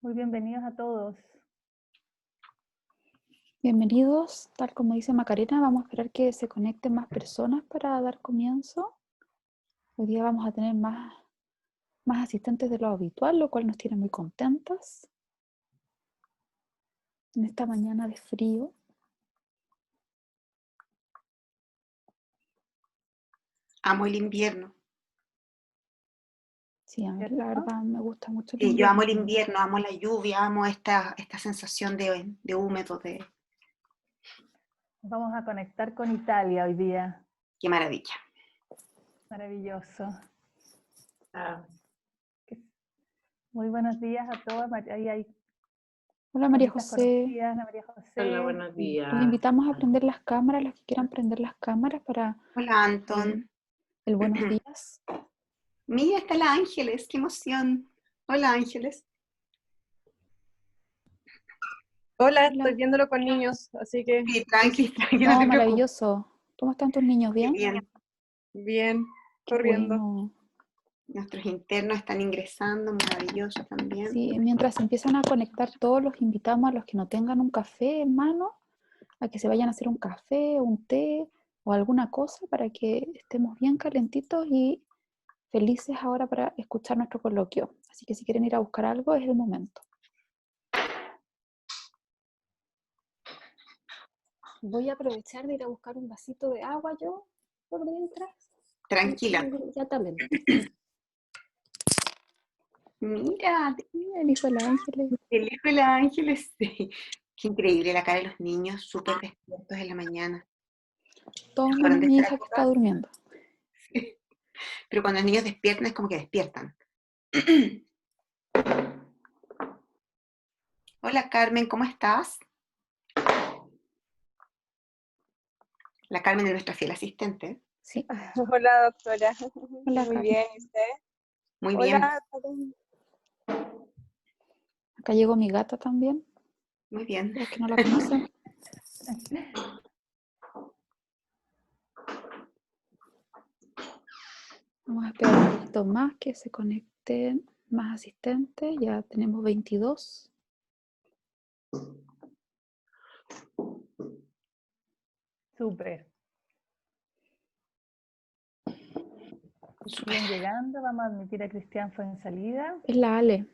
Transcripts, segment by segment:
Muy bienvenidos a todos. Bienvenidos, tal como dice Macarena, vamos a esperar que se conecten más personas para dar comienzo. Hoy día vamos a tener más asistentes de lo habitual, lo cual nos tiene muy contentas en esta mañana de frío. Amo el invierno. Sí, a mí la verdad me gusta mucho el Yo invierno. amo el invierno, amo la lluvia, amo esta sensación de húmedo, Vamos a conectar con Italia hoy día. qué maravilla. Maravilloso. Muy buenos días a todos. Ahí hay Hola María caritas José. conocidas, María José. Hola, buenos días. Les invitamos a prender las cámaras, los que quieran prender las cámaras para Hola, Anton. el buenos días. Mira, está la Ángeles, qué emoción. Hola, Ángeles. Hola, estoy viéndolo con niños, así que Sí, tranqui, no te No, preocupes. maravilloso. ¿Cómo están tus niños? ¿Bien? bien, Qué corriendo. bueno. Nuestros internos están ingresando, maravilloso también. Sí, mientras empiezan a conectar todos, los invitamos a los que no tengan un café en mano, a que se vayan a hacer un café, un té o alguna cosa para que estemos bien calentitos y felices ahora para escuchar nuestro coloquio. Así que si quieren ir a buscar algo, es el momento. Voy a aprovechar de ir a buscar un vasito de agua yo, por mientras. Tranquila. Inmediatamente. Mira, El hijo de la Ángeles. el hijo de la Ángeles. Sí. Qué increíble la cara de los niños, súper despiertos en la mañana. Todo ¿Se acuerdan menos de mi esta hija que época? está durmiendo. Pero cuando los niños despiertan es como que despiertan. Hola Carmen, ¿cómo estás? La Carmen es nuestra fiel asistente. Sí. Hola, doctora. Hola, Muy Carmen. bien, ¿y usted? Muy bien, Hola. Acá llegó mi gata también, muy bien. los que no la conocen. Vamos a esperar un poquito más que se conecten más asistentes. Ya tenemos 22. Súper. Siguen llegando. Vamos a admitir a Cristian Fuensalida. Es la Ale.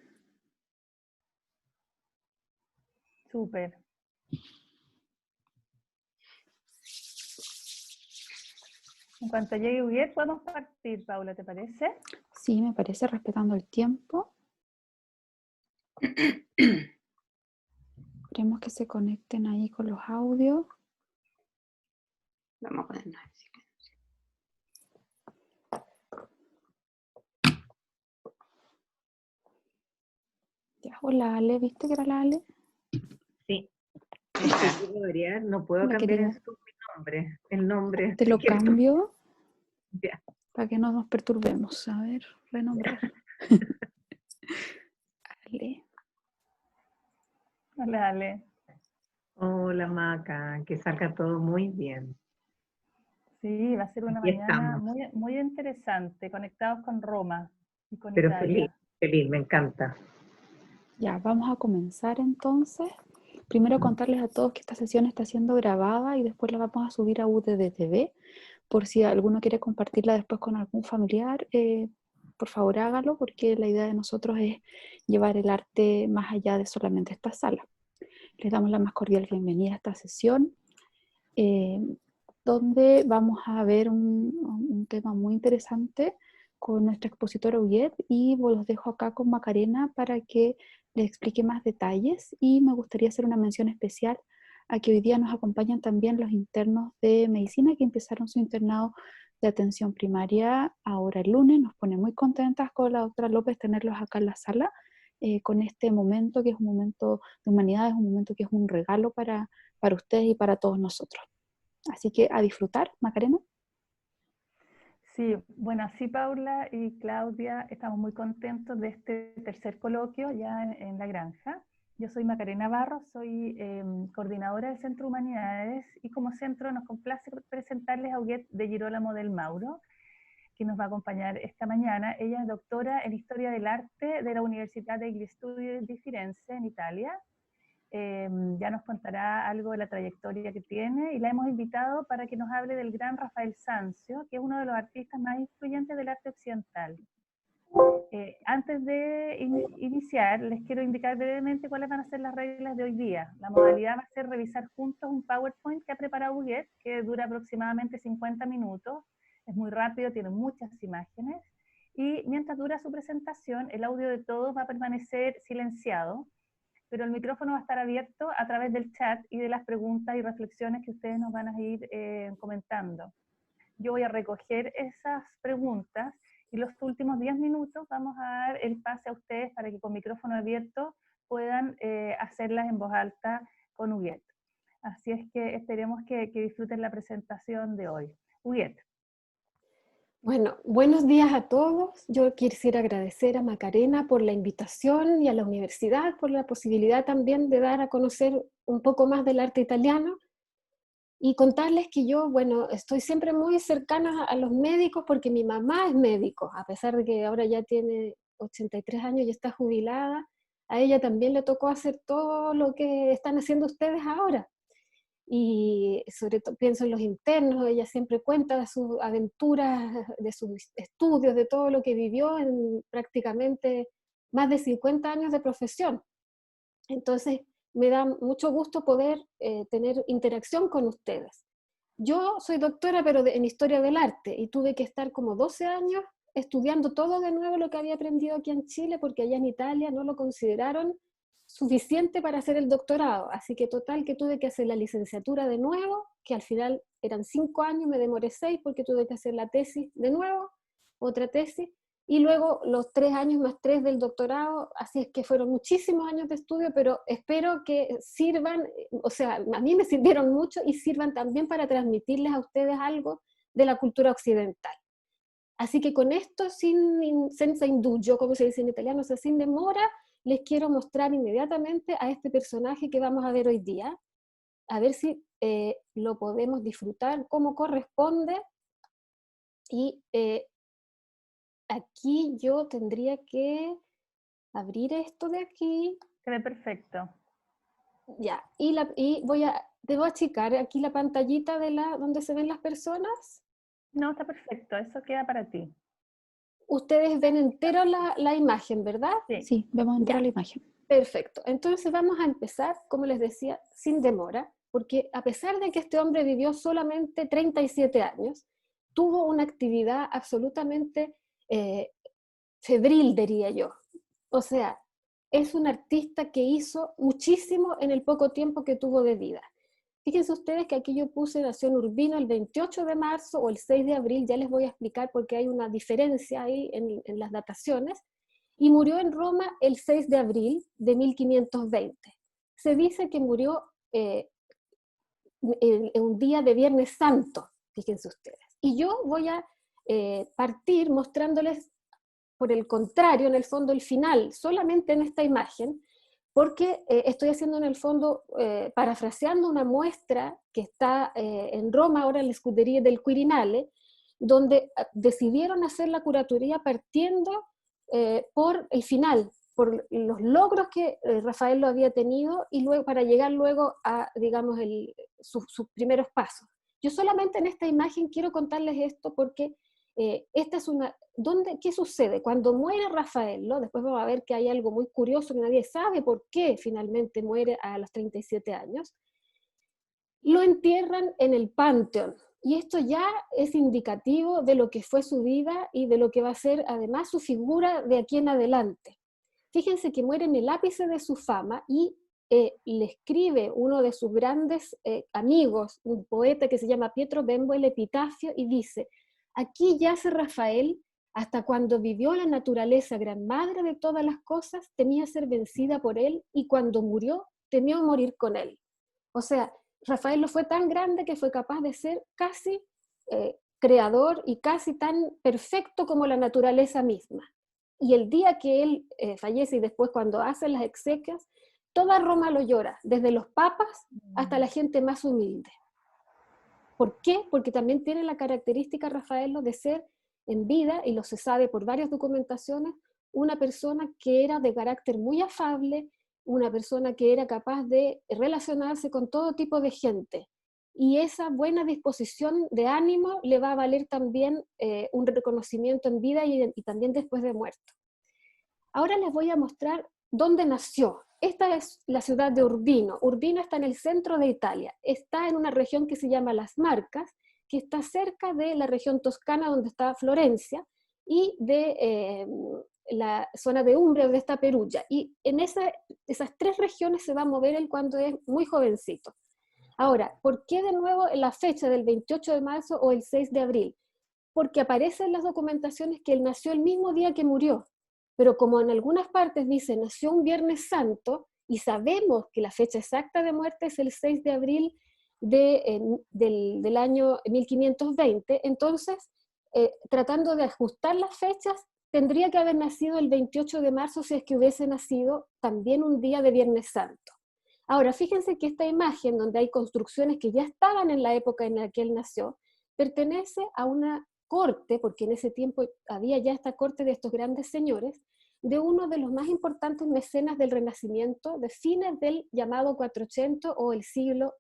Súper. En cuanto llegue Uguet, podemos partir, Paula, ¿te parece? Sí, me parece, respetando el tiempo. Esperemos que se conecten ahí con los audios. Vamos a ponernos en silencio. Ya, hola Ale, ¿viste que era la Ale? Sí. Si quiero variar, no puedo Hola, cambiar querida. el nombre. Te lo Quiero- cambio Ya. para que no nos perturbemos. A ver, renombrar. Ale. Hola, Ale. Hola Maca, que salga todo muy bien. Sí, va a ser una Aquí mañana estamos. muy, muy interesante, conectados con Roma y con Pero Italia. feliz, me encanta. Ya, vamos a comenzar entonces. Primero contarles a todos que esta sesión está siendo grabada y después la vamos a subir a UDD TV. Por si alguno quiere compartirla después con algún familiar, por favor hágalo, porque la idea de nosotros es llevar el arte más allá de solamente esta sala. Les damos la más cordial bienvenida a esta sesión, donde vamos a ver un tema muy interesante con nuestra expositora Uyet, y los dejo acá con Macarena para que les explique más detalles. Y me gustaría hacer una mención especial a que hoy día nos acompañan también los internos de medicina que empezaron su internado de atención primaria ahora el lunes. Nos pone muy contentas con la doctora López tenerlos acá en la sala, con este momento que es un momento de humanidad, es un momento que es un regalo para ustedes y para todos nosotros. Así que a disfrutar, Macarena. Sí, bueno, sí, Paula y Claudia, estamos muy contentos de este tercer coloquio ya en La Granja. Yo soy Macarena Barros, soy coordinadora del Centro Humanidades, y como centro nos complace presentarles a Uguet de Girolamo del Mauro, quien nos va a acompañar esta mañana. Ella es doctora en Historia del Arte de la Universidad degli Studi di Firenze, en Italia. Ya nos contará algo de la trayectoria que tiene y la hemos invitado para que nos hable del gran Rafael Sanzio, que es uno de los artistas más influyentes del arte occidental. Antes de iniciar, les quiero indicar brevemente cuáles van a ser las reglas de hoy día. La modalidad va a ser revisar juntos un PowerPoint que ha preparado Huguet, que dura aproximadamente 50 minutos. Es muy rápido, tiene muchas imágenes. Y mientras dura su presentación, el audio de todos va a permanecer silenciado, pero el micrófono va a estar abierto a través del chat y de las preguntas y reflexiones que ustedes nos van a ir comentando. Yo voy a recoger esas preguntas y los últimos 10 minutos vamos a dar el pase a ustedes para que con micrófono abierto puedan hacerlas en voz alta con Huguet. Así es que esperemos que disfruten la presentación de hoy. Huguet. Bueno, buenos días a todos. Yo quisiera agradecer a Macarena por la invitación y a la universidad por la posibilidad también de dar a conocer un poco más del arte italiano y contarles que yo, bueno, estoy siempre muy cercana a los médicos porque mi mamá es médico, a pesar de que ahora ya tiene 83 años y está jubilada, a ella también le tocó hacer todo lo que están haciendo ustedes ahora. Y sobre todo pienso en los internos, ella siempre cuenta de sus aventuras, de sus estudios, de todo lo que vivió en prácticamente más de 50 años de profesión. Entonces me da mucho gusto poder tener interacción con ustedes. Yo soy doctora pero en Historia del Arte y tuve que estar como 12 años estudiando todo de nuevo lo que había aprendido aquí en Chile porque allá en Italia no lo consideraron suficiente para hacer el doctorado, así que total que tuve que hacer la licenciatura de nuevo, que al final eran 5 años, me demoré 6 porque tuve que hacer la tesis de nuevo, otra tesis, y luego los 3 años más 3 del doctorado, así es que fueron muchísimos años de estudio, pero espero que sirvan, o sea, a mí me sirvieron mucho y sirvan también para transmitirles a ustedes algo de la cultura occidental. Así que con esto, senza indugio, como se dice en italiano, o sea, sin demora, les quiero mostrar inmediatamente a este personaje que vamos a ver hoy día, a ver si lo podemos disfrutar como corresponde. Y aquí yo tendría que abrir esto de aquí. Se ve perfecto. Ya, y debo achicar aquí la pantallita de donde se ven las personas. No, está perfecto, eso queda para ti. Ustedes ven entero la imagen, ¿verdad? Sí, vemos entera la imagen. Perfecto. Entonces vamos a empezar, como les decía, sin demora, porque a pesar de que este hombre vivió solamente 37 años, tuvo una actividad absolutamente febril, diría yo. O sea, es un artista que hizo muchísimo en el poco tiempo que tuvo de vida. Fíjense ustedes que aquí yo puse nació en Urbino el 28 de marzo o el 6 de abril, ya les voy a explicar porque hay una diferencia ahí en las dataciones, y murió en Roma el 6 de abril de 1520. Se dice que murió en un día de Viernes Santo, fíjense ustedes. Y yo voy a partir mostrándoles, por el contrario, en el fondo el final, solamente en esta imagen, porque estoy haciendo en el fondo, parafraseando una muestra que está en Roma ahora en la Scuderia del Quirinale, donde decidieron hacer la curatoría partiendo por el final, por los logros que Rafael lo había tenido y luego para llegar luego a, digamos, sus primeros pasos. Yo solamente en esta imagen quiero contarles esto porque esta es ¿qué sucede? Cuando muere Rafael, ¿no? Después vamos a ver que hay algo muy curioso que nadie sabe por qué finalmente muere a los 37 años. Lo entierran en el Panteón. Y esto ya es indicativo de lo que fue su vida y de lo que va a ser además su figura de aquí en adelante. Fíjense que muere en el ápice de su fama y le escribe uno de sus grandes amigos, un poeta que se llama Pietro Bembo, el epitafio, y dice: aquí yace Rafael, hasta cuando vivió la naturaleza, gran madre de todas las cosas, temía ser vencida por él, y cuando murió, temió morir con él. O sea, Rafael lo fue tan grande que fue capaz de ser casi creador y casi tan perfecto como la naturaleza misma. Y el día que él fallece y después cuando hacen las exequias, toda Roma lo llora, desde los papas hasta la gente más humilde. ¿Por qué? Porque también tiene la característica, Rafael, de ser en vida, y lo se sabe por varias documentaciones, una persona que era de carácter muy afable, una persona que era capaz de relacionarse con todo tipo de gente. Y esa buena disposición de ánimo le va a valer también un reconocimiento en vida y también después de muerto. Ahora les voy a mostrar dónde nació. Esta es la ciudad de Urbino. Urbino está en el centro de Italia. Está en una región que se llama Las Marcas, que está cerca de la región toscana donde está Florencia y de la zona de Umbria donde está Perugia. Y en esas tres regiones se va a mover él cuando es muy jovencito. Ahora, ¿por qué de nuevo la fecha del 28 de marzo o el 6 de abril? Porque aparece en las documentaciones que él nació el mismo día que murió. Pero como en algunas partes dice nació un Viernes Santo, y sabemos que la fecha exacta de muerte es el 6 de abril del año 1520, entonces, tratando de ajustar las fechas, tendría que haber nacido el 28 de marzo si es que hubiese nacido también un día de Viernes Santo. Ahora, fíjense que esta imagen, donde hay construcciones que ya estaban en la época en la que él nació, pertenece a una corte, porque en ese tiempo había ya esta corte de estos grandes señores, de uno de los más importantes mecenas del Renacimiento, de fines del llamado 400 o el siglo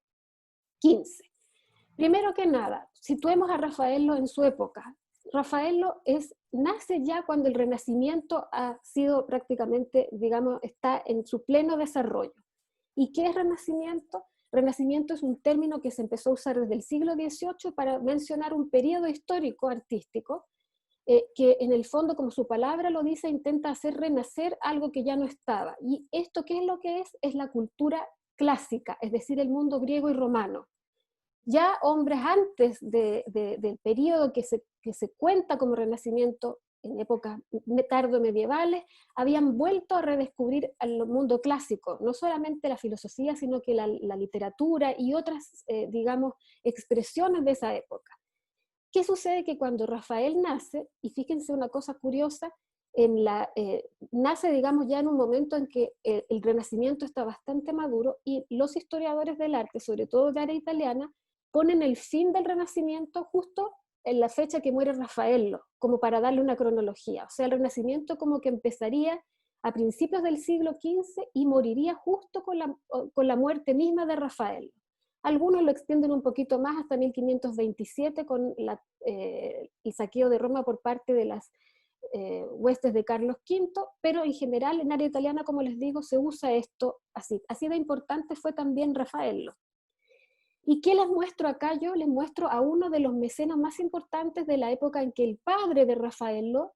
XV. Primero que nada, situemos a Raffaello en su época. Raffaello nace ya cuando el Renacimiento ha sido prácticamente, digamos, está en su pleno desarrollo. ¿Y qué es Renacimiento? Renacimiento es un término que se empezó a usar desde el siglo XVIII para mencionar un periodo histórico artístico que en el fondo, como su palabra lo dice, intenta hacer renacer algo que ya no estaba. ¿Y esto qué es lo que es? Es la cultura clásica, es decir, el mundo griego y romano. Ya hombres antes del periodo que se cuenta como Renacimiento, en épocas tardo-medievales, habían vuelto a redescubrir el mundo clásico, no solamente la filosofía, sino que la literatura y otras, digamos, expresiones de esa época. ¿Qué sucede? Que cuando Rafael nace, y fíjense una cosa curiosa, nace, digamos, ya en un momento en que el Renacimiento está bastante maduro, y los historiadores del arte, sobre todo de área italiana, ponen el fin del Renacimiento justo en la fecha que muere Raffaello, como para darle una cronología. O sea, el Renacimiento como que empezaría a principios del siglo XV y moriría justo con la muerte misma de Raffaello. Algunos lo extienden un poquito más hasta 1527 con el saqueo de Roma por parte de las huestes de Carlos V, pero en general en área italiana, como les digo, se usa esto así. Así de importante fue también Raffaello. ¿Y qué les muestro acá? Yo les muestro a uno de los mecenas más importantes de la época en que el padre de Raffaello,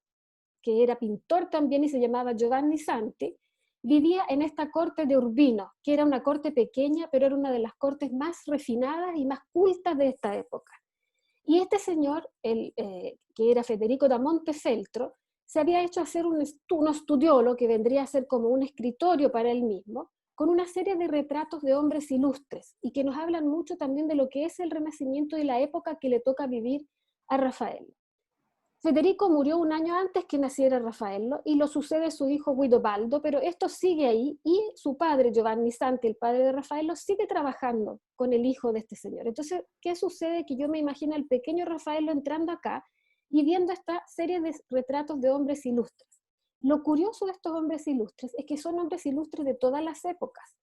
que era pintor también y se llamaba Giovanni Santi, vivía en esta corte de Urbino, que era una corte pequeña, pero era una de las cortes más refinadas y más cultas de esta época. Y este señor, que era Federico da Montefeltro, se había hecho hacer un studiolo, que vendría a ser como un escritorio para él mismo, con una serie de retratos de hombres ilustres, y que nos hablan mucho también de lo que es el Renacimiento y la época que le toca vivir a Raffaello. Federico murió un año antes que naciera Raffaello, y lo sucede su hijo Guidobaldo, pero esto sigue ahí, y su padre, Giovanni Santi, el padre de Raffaello, sigue trabajando con el hijo de este señor. Entonces, ¿qué sucede? Que yo me imagino al pequeño Raffaello entrando acá y viendo esta serie de retratos de hombres ilustres. Lo curioso de estos hombres ilustres es que son hombres ilustres de todas las épocas.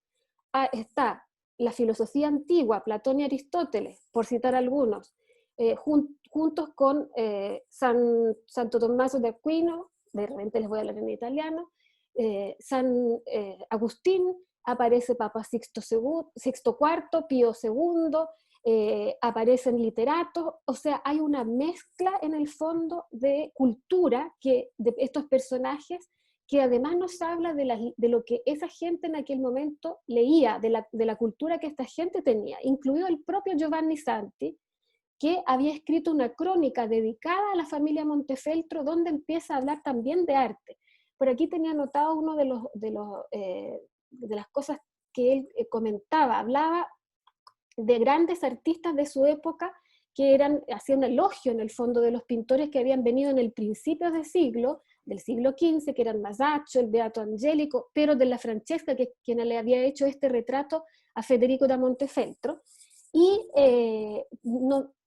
Está la filosofía antigua, Platón y Aristóteles, por citar algunos, juntos con Santo Tommaso de Aquino, de repente les voy a hablar en italiano, San Agustín, aparece Papa Sixto IV, Pío II, aparecen literatos, o sea, hay una mezcla en el fondo de cultura de estos personajes, que además nos habla de lo que esa gente en aquel momento leía, de la cultura que esta gente tenía, incluido el propio Giovanni Santi, que había escrito una crónica dedicada a la familia Montefeltro, donde empieza a hablar también de arte. Por aquí tenía anotado uno de las cosas que él comentaba, hablaba de grandes artistas de su época que hacían un elogio en el fondo de los pintores que habían venido en el principio del siglo XV, que eran Masaccio, el Beato Angelico, pero de la Francesca, que es quien le había hecho este retrato a Federico da Montefeltro. Y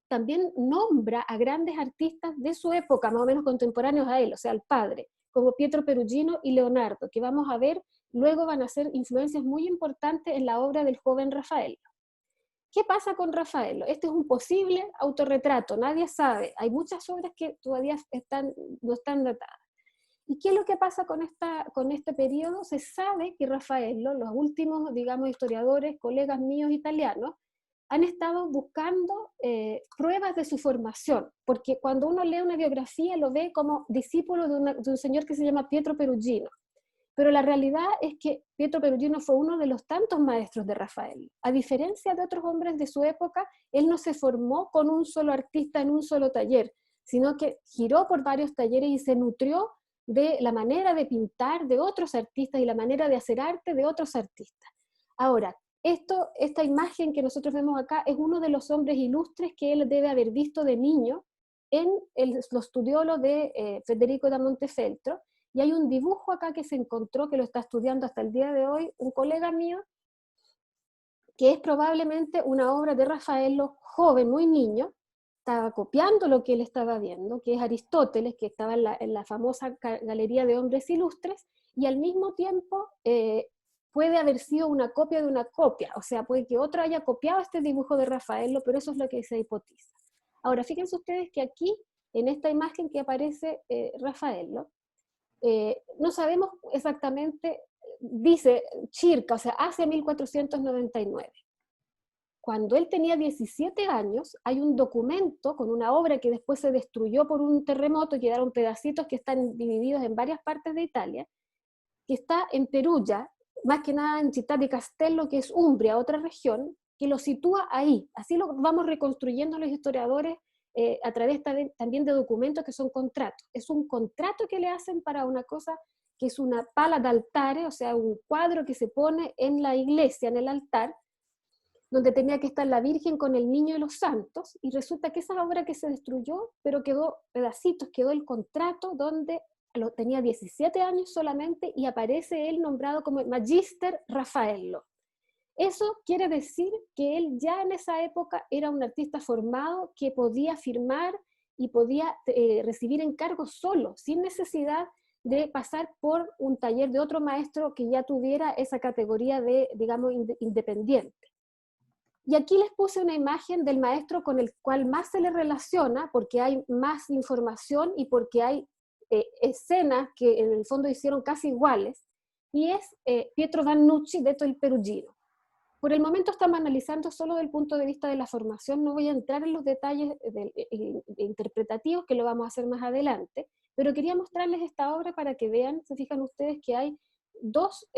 también nombra a grandes artistas de su época, más o menos contemporáneos a él, o sea, al padre, como Pietro Perugino y Leonardo, que vamos a ver, luego van a ser influencias muy importantes en la obra del joven Raffaello. ¿Qué pasa con Raffaello? Este es un posible autorretrato, nadie sabe, hay muchas obras que todavía no están datadas. ¿Y qué es lo que pasa con este periodo? Se sabe que Raffaello, los últimos, digamos, historiadores, colegas míos italianos, han estado buscando pruebas de su formación, porque cuando uno lee una biografía lo ve como discípulo de un señor que se llama Pietro Perugino, pero la realidad es que Pietro Perugino fue uno de los tantos maestros de Raffaello. A diferencia de otros hombres de su época, él no se formó con un solo artista en un solo taller, sino que giró por varios talleres y se nutrió de la manera de pintar de otros artistas y la manera de hacer arte de otros artistas. Ahora, esta imagen que nosotros vemos acá es uno de los hombres ilustres que él debe haber visto de niño en los studiolos de Federico da Montefeltro, y hay un dibujo acá que se encontró, que lo está estudiando hasta el día de hoy, un colega mío, que es probablemente una obra de Raffaello joven, muy niño, estaba copiando lo que él estaba viendo, que es Aristóteles, que estaba en la famosa Galería de Hombres Ilustres, y al mismo tiempo puede haber sido una copia de una copia, o sea, puede que otro haya copiado este dibujo de Raffaello, pero eso es lo que se hipotiza. Ahora, fíjense ustedes que aquí, en esta imagen que aparece Raffaello, no sabemos exactamente, dice circa, o sea, hacia 1499. Cuando él tenía 17 años, hay un documento con una obra que después se destruyó por un terremoto y quedaron pedacitos que están divididos en varias partes de Italia, que está en Perugia, más que nada en Città di Castello, que es Umbria, otra región, que lo sitúa ahí. Así lo vamos reconstruyendo los historiadores a través también de documentos que son contratos. Es un contrato que le hacen para una cosa que es una pala d'altare, o sea, un cuadro que se pone en la iglesia, en el altar, donde tenía que estar la Virgen con el Niño y los santos, y resulta que esa obra que se destruyó, pero quedó pedacitos, quedó el contrato donde tenía 17 años solamente y aparece él nombrado como Magister Raffaello. Eso quiere decir que él ya en esa época era un artista formado que podía firmar y podía recibir encargos solo, sin necesidad de pasar por un taller de otro maestro que ya tuviera esa categoría de, digamos, independiente. Y aquí les puse una imagen del maestro con el cual más se le relaciona, porque hay más información y porque hay escenas que en el fondo hicieron casi iguales, y es Pietro Vannucci detto il Perugino. Por el momento estamos analizando solo desde el punto de vista de la formación, no voy a entrar en los detalles interpretativos, que lo vamos a hacer más adelante, pero quería mostrarles esta obra para que vean, se fijan ustedes que hay dos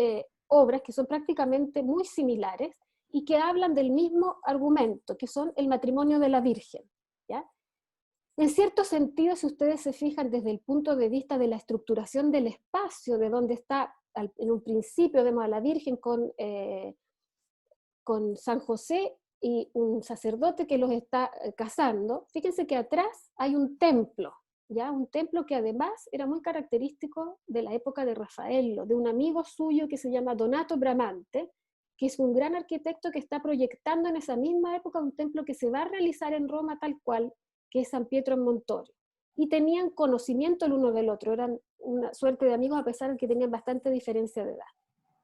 obras que son prácticamente muy similares y que hablan del mismo argumento, que son el matrimonio de la Virgen, ¿ya? En cierto sentido, si ustedes se fijan desde el punto de vista de la estructuración del espacio, de donde está en un principio, vemos a la Virgen con San José y un sacerdote que los está casando, fíjense que atrás hay un templo, ¿ya? Un templo que además era muy característico de la época de Raffaello, de un amigo suyo que se llama Donato Bramante, que es un gran arquitecto que está proyectando en esa misma época un templo que se va a realizar en Roma tal cual, que es San Pietro in Montorio. Y tenían conocimiento el uno del otro, eran una suerte de amigos a pesar de que tenían bastante diferencia de edad.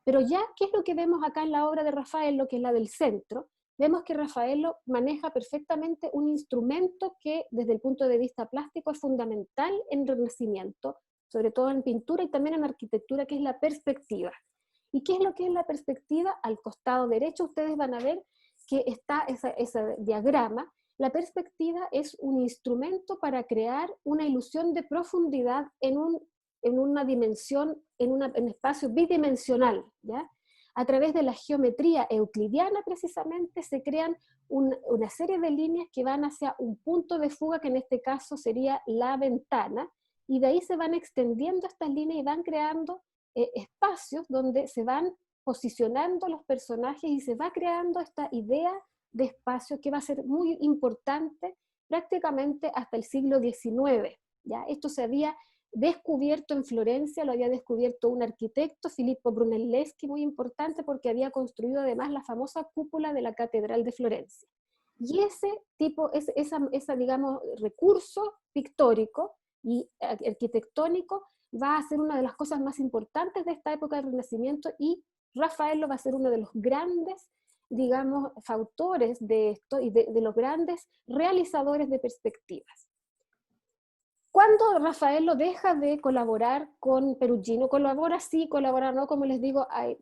Pero ya, ¿qué es lo que vemos acá en la obra de Raffaello, que es la del centro? Vemos que Raffaello maneja perfectamente un instrumento que desde el punto de vista plástico es fundamental en el Renacimiento, sobre todo en pintura y también en arquitectura, que es la perspectiva. ¿Y qué es lo que es la perspectiva? Al costado derecho ustedes van a ver que está ese diagrama. La perspectiva es un instrumento para crear una ilusión de profundidad en una dimensión, en un espacio bidimensional, ¿ya? A través de la geometría euclidiana precisamente se crean una serie de líneas que van hacia un punto de fuga, que en este caso sería la ventana, y de ahí se van extendiendo estas líneas y van creando espacios donde se van posicionando los personajes y se va creando esta idea de espacio que va a ser muy importante prácticamente hasta el siglo XIX, ¿ya? Esto se había descubierto en Florencia, lo había descubierto un arquitecto, Filippo Brunelleschi, muy importante porque había construido además la famosa cúpula de la Catedral de Florencia. Y ese tipo, digamos, recurso pictórico y arquitectónico va a ser una de las cosas más importantes de esta época del Renacimiento, y Raffaello va a ser uno de los grandes, digamos, autores de esto y de los grandes realizadores de perspectivas. Cuando Raffaello deja de colaborar con Perugino, colabora sí, colabora no, como les digo, hay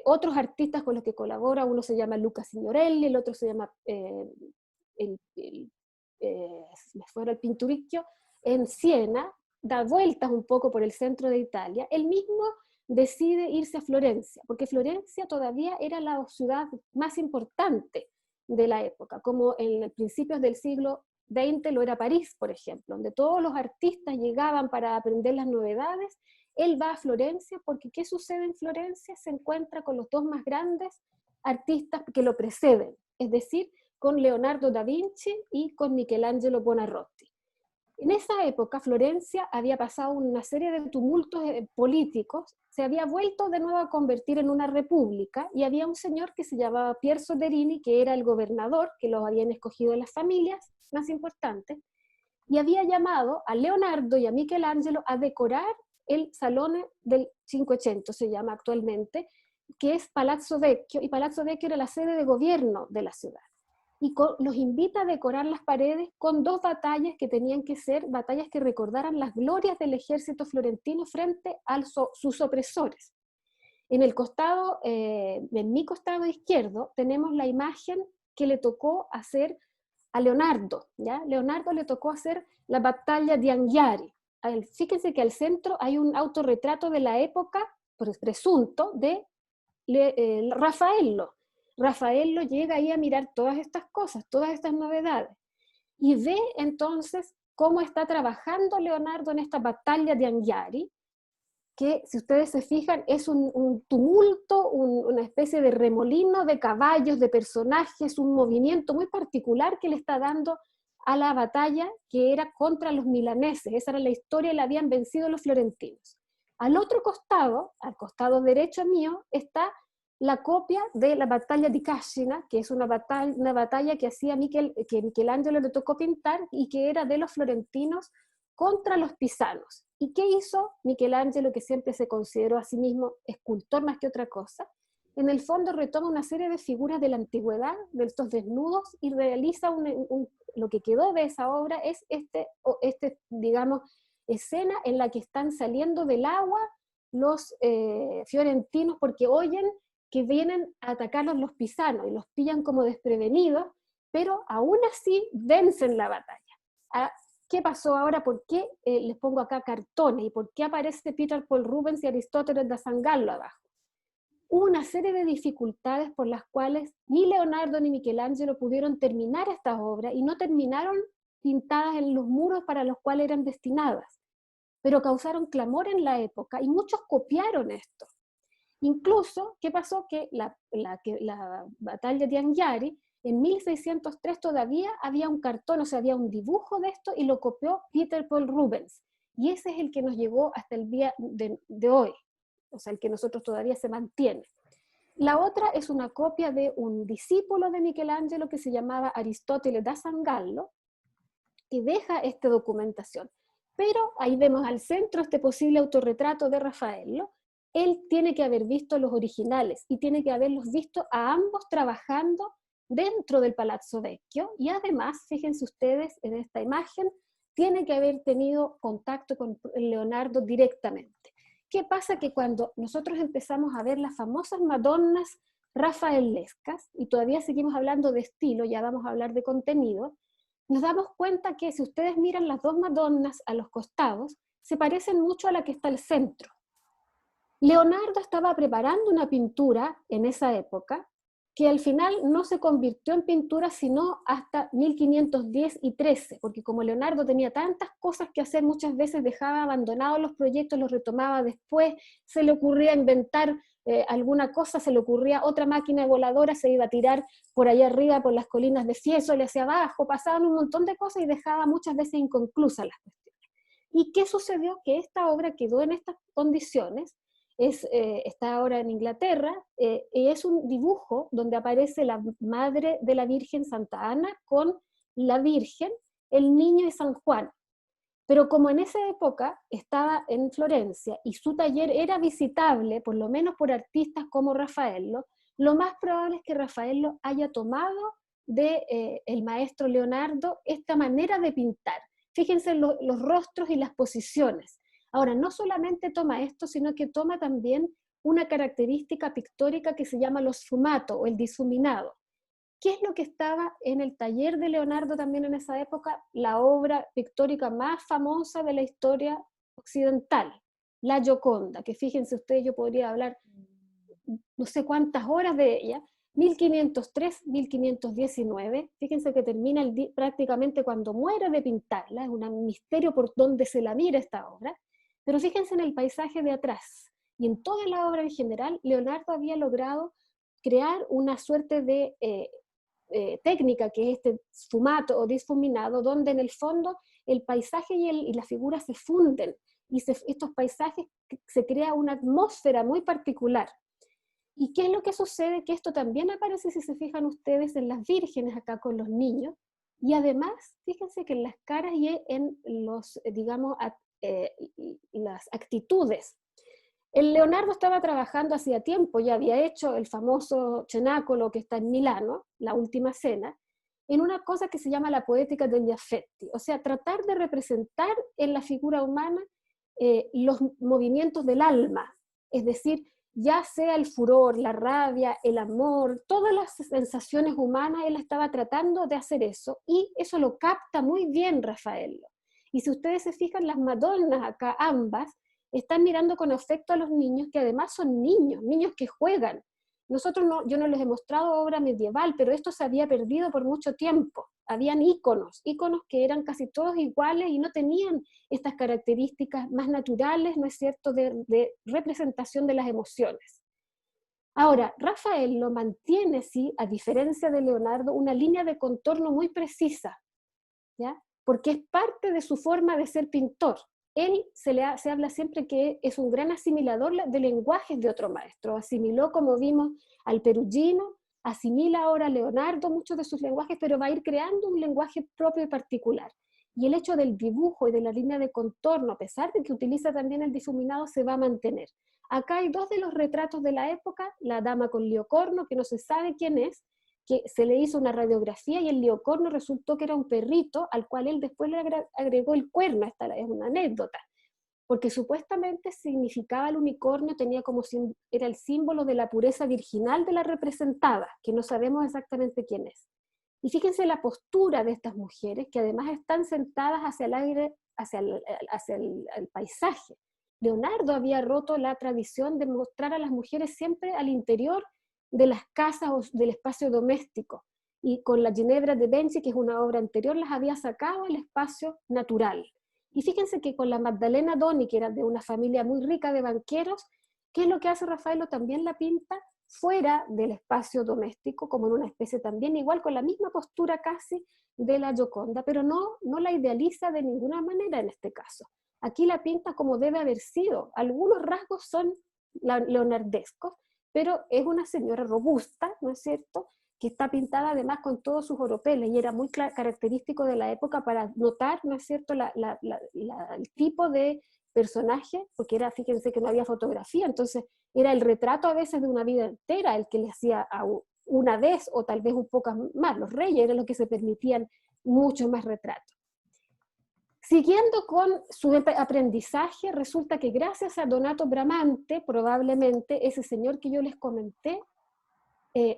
otros artistas con los que colabora, uno se llama Luca Signorelli, el otro se llama me fuera el Pinturicchio, en Siena, da vueltas un poco por el centro de Italia. Él mismo decide irse a Florencia, porque Florencia todavía era la ciudad más importante de la época, como en principios del siglo XX lo era París, por ejemplo, donde todos los artistas llegaban para aprender las novedades. Él va a Florencia porque ¿qué sucede en Florencia? Se encuentra con los dos más grandes artistas que lo preceden, es decir, con Leonardo da Vinci y con Michelangelo Buonarroti. En esa época Florencia había pasado una serie de tumultos políticos, se había vuelto de nuevo a convertir en una república, y había un señor que se llamaba Pier Soderini, que era el gobernador, que los habían escogido las familias más importantes, y había llamado a Leonardo y a Michelangelo a decorar el Salone del Cinquecento, se llama actualmente, que es Palazzo Vecchio, y Palazzo Vecchio era la sede de gobierno de la ciudad. Y los invita a decorar las paredes con dos batallas que tenían que ser batallas que recordaran las glorias del ejército florentino frente a sus opresores. En el costado, en mi costado izquierdo, tenemos la imagen que le tocó hacer a Leonardo, ¿ya? Leonardo le tocó hacer la batalla de Anghiari. Fíjense que al centro hay un autorretrato de la época, presunto, de Raffaello. Raffaello llega ahí a mirar todas estas cosas, todas estas novedades, y ve entonces cómo está trabajando Leonardo en esta batalla de Anghiari, que si ustedes se fijan es un tumulto, una especie de remolino de caballos, de personajes, un movimiento muy particular que le está dando a la batalla que era contra los milaneses. Esa era la historia y la habían vencido los florentinos. Al otro costado, al costado derecho mío, está la copia de la batalla di Cascina, que es una batalla que hacía que Michelangelo le tocó pintar y que era de los florentinos contra los pisanos. ¿Y qué hizo Michelangelo, que siempre se consideró a sí mismo escultor más que otra cosa? En el fondo retoma una serie de figuras de la antigüedad, de estos desnudos, y realiza lo que quedó de esa obra es digamos, escena en la que están saliendo del agua los fiorentinos porque oyen que vienen a atacarlos los pisanos y los pillan como desprevenidos, pero aún así vencen la batalla. ¿Qué pasó ahora? ¿Por qué les pongo acá cartones? ¿Y por qué aparece Peter Paul Rubens y Aristóteles da San Gallo abajo? Hubo una serie de dificultades por las cuales ni Leonardo ni Michelangelo pudieron terminar estas obras y no terminaron pintadas en los muros para los cuales eran destinadas, pero causaron clamor en la época y muchos copiaron esto. Incluso, ¿qué pasó? Que la batalla de Anghiari, en 1603 todavía había un cartón, o sea, había un dibujo de esto y lo copió Peter Paul Rubens. Y ese es el que nos llegó hasta el día de hoy, o sea, el que nosotros todavía se mantiene. La otra es una copia de un discípulo de Michelangelo que se llamaba Aristóteles da San Gallo, que deja esta documentación. Pero ahí vemos al centro este posible autorretrato de Raffaello. Él tiene que haber visto los originales y tiene que haberlos visto a ambos trabajando dentro del Palazzo Vecchio, y además, fíjense ustedes en esta imagen, tiene que haber tenido contacto con Leonardo directamente. ¿Qué pasa? Que cuando nosotros empezamos a ver las famosas Madonnas rafaelescas, y todavía seguimos hablando de estilo, ya vamos a hablar de contenido, nos damos cuenta que si ustedes miran las dos Madonnas a los costados, se parecen mucho a la que está al centro. Leonardo estaba preparando una pintura en esa época que al final no se convirtió en pintura sino hasta 1510 y 13, porque como Leonardo tenía tantas cosas que hacer, muchas veces dejaba abandonados los proyectos, los retomaba después, se le ocurría inventar alguna cosa, se le ocurría otra máquina voladora, se iba a tirar por allá arriba, por las colinas de Fiesole hacia abajo, pasaban un montón de cosas y dejaba muchas veces inconclusas las cuestiones. ¿Y qué sucedió? Que esta obra quedó en estas condiciones. está ahora en Inglaterra, y es un dibujo donde aparece la madre de la Virgen Santa Ana con la Virgen, el niño y San Juan. Pero como en esa época estaba en Florencia y su taller era visitable, por lo menos por artistas como Raffaello, lo más probable es que Raffaello haya tomado de el maestro Leonardo esta manera de pintar. Fíjense los rostros y las posiciones. Ahora, no solamente toma esto, sino que toma también una característica pictórica que se llama los sfumato o el difuminado. ¿Qué es lo que estaba en el taller de Leonardo también en esa época? La obra pictórica más famosa de la historia occidental, la Gioconda, que fíjense ustedes, yo podría hablar no sé cuántas horas de ella, 1503-1519, fíjense que termina prácticamente cuando muere de pintarla, es un misterio por dónde se la mira esta obra, pero fíjense en el paisaje de atrás, y en toda la obra en general, Leonardo había logrado crear una suerte de técnica que es este sfumato o difuminado, donde en el fondo el paisaje y la figura se funden, y estos paisajes se crea una atmósfera muy particular. ¿Y qué es lo que sucede? Que esto también aparece, si se fijan ustedes, en las vírgenes acá con los niños, y además, fíjense que en las caras y en los, digamos, las actitudes. El Leonardo estaba trabajando hacía tiempo, ya había hecho el famoso cenacolo que está en Milano, La Última Cena, en una cosa que se llama la poética degli affetti, o sea, tratar de representar en la figura humana los movimientos del alma, es decir, ya sea el furor, la rabia, el amor, todas las sensaciones humanas, él estaba tratando de hacer eso, y eso lo capta muy bien Raffaello. Y si ustedes se fijan, las Madonnas acá, ambas, están mirando con afecto a los niños, que además son niños que juegan. Yo no les he mostrado obra medieval, pero esto se había perdido por mucho tiempo. Habían íconos que eran casi todos iguales y no tenían estas características más naturales, ¿no es cierto?, de representación de las emociones. Ahora, Raffaello mantiene, sí, a diferencia de Leonardo, una línea de contorno muy precisa, ¿ya? Porque es parte de su forma de ser pintor. Él se habla siempre que es un gran asimilador de lenguajes de otro maestro. Asimiló, como vimos, al Perugino, asimila ahora a Leonardo muchos de sus lenguajes, pero va a ir creando un lenguaje propio y particular. Y el hecho del dibujo y de la línea de contorno, a pesar de que utiliza también el difuminado, se va a mantener. Acá hay dos de los retratos de la época, la dama con Liocorno, que no se sabe quién es, que se le hizo una radiografía y el Liocorno resultó que era un perrito al cual él después le agregó el cuerno. Esta es una anécdota, porque supuestamente significaba el unicornio, era el símbolo de la pureza virginal de la representada, que no sabemos exactamente quién es. Y fíjense la postura de estas mujeres, que además están sentadas hacia el aire, hacia el paisaje. Leonardo había roto la tradición de mostrar a las mujeres siempre al interior de las casas o del espacio doméstico, y con la Ginebra de Benci, que es una obra anterior, las había sacado al espacio natural. Y fíjense que con la Magdalena Doni, que era de una familia muy rica de banqueros, ¿qué es lo que hace Raffaello? También la pinta fuera del espacio doméstico, como en una especie también, igual con la misma postura casi de la Gioconda, pero no la idealiza de ninguna manera en este caso. Aquí la pinta como debe haber sido. Algunos rasgos son leonardescos, pero es una señora robusta, ¿no es cierto?, que está pintada además con todos sus oropeles, y era muy característico de la época para notar, ¿no es cierto?, el tipo de personaje, porque fíjense que no había fotografía, entonces era el retrato a veces de una vida entera el que le hacía una vez, o tal vez un poco más. Los reyes eran los que se permitían mucho más retratos. Siguiendo con su aprendizaje, resulta que gracias a Donato Bramante, probablemente ese señor que yo les comenté,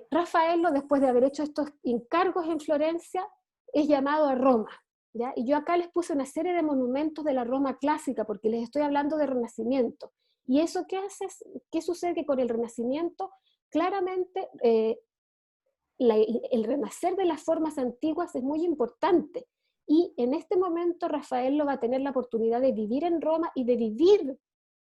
Raffaello, después de haber hecho estos encargos en Florencia, es llamado a Roma, ¿ya? Y yo acá les puse una serie de monumentos de la Roma clásica, porque les estoy hablando de Renacimiento. ¿Y eso qué hace? ¿Qué sucede? Que con el Renacimiento, claramente, el renacer de las formas antiguas es muy importante. Y en este momento Raffaello va a tener la oportunidad de vivir en Roma y de vivir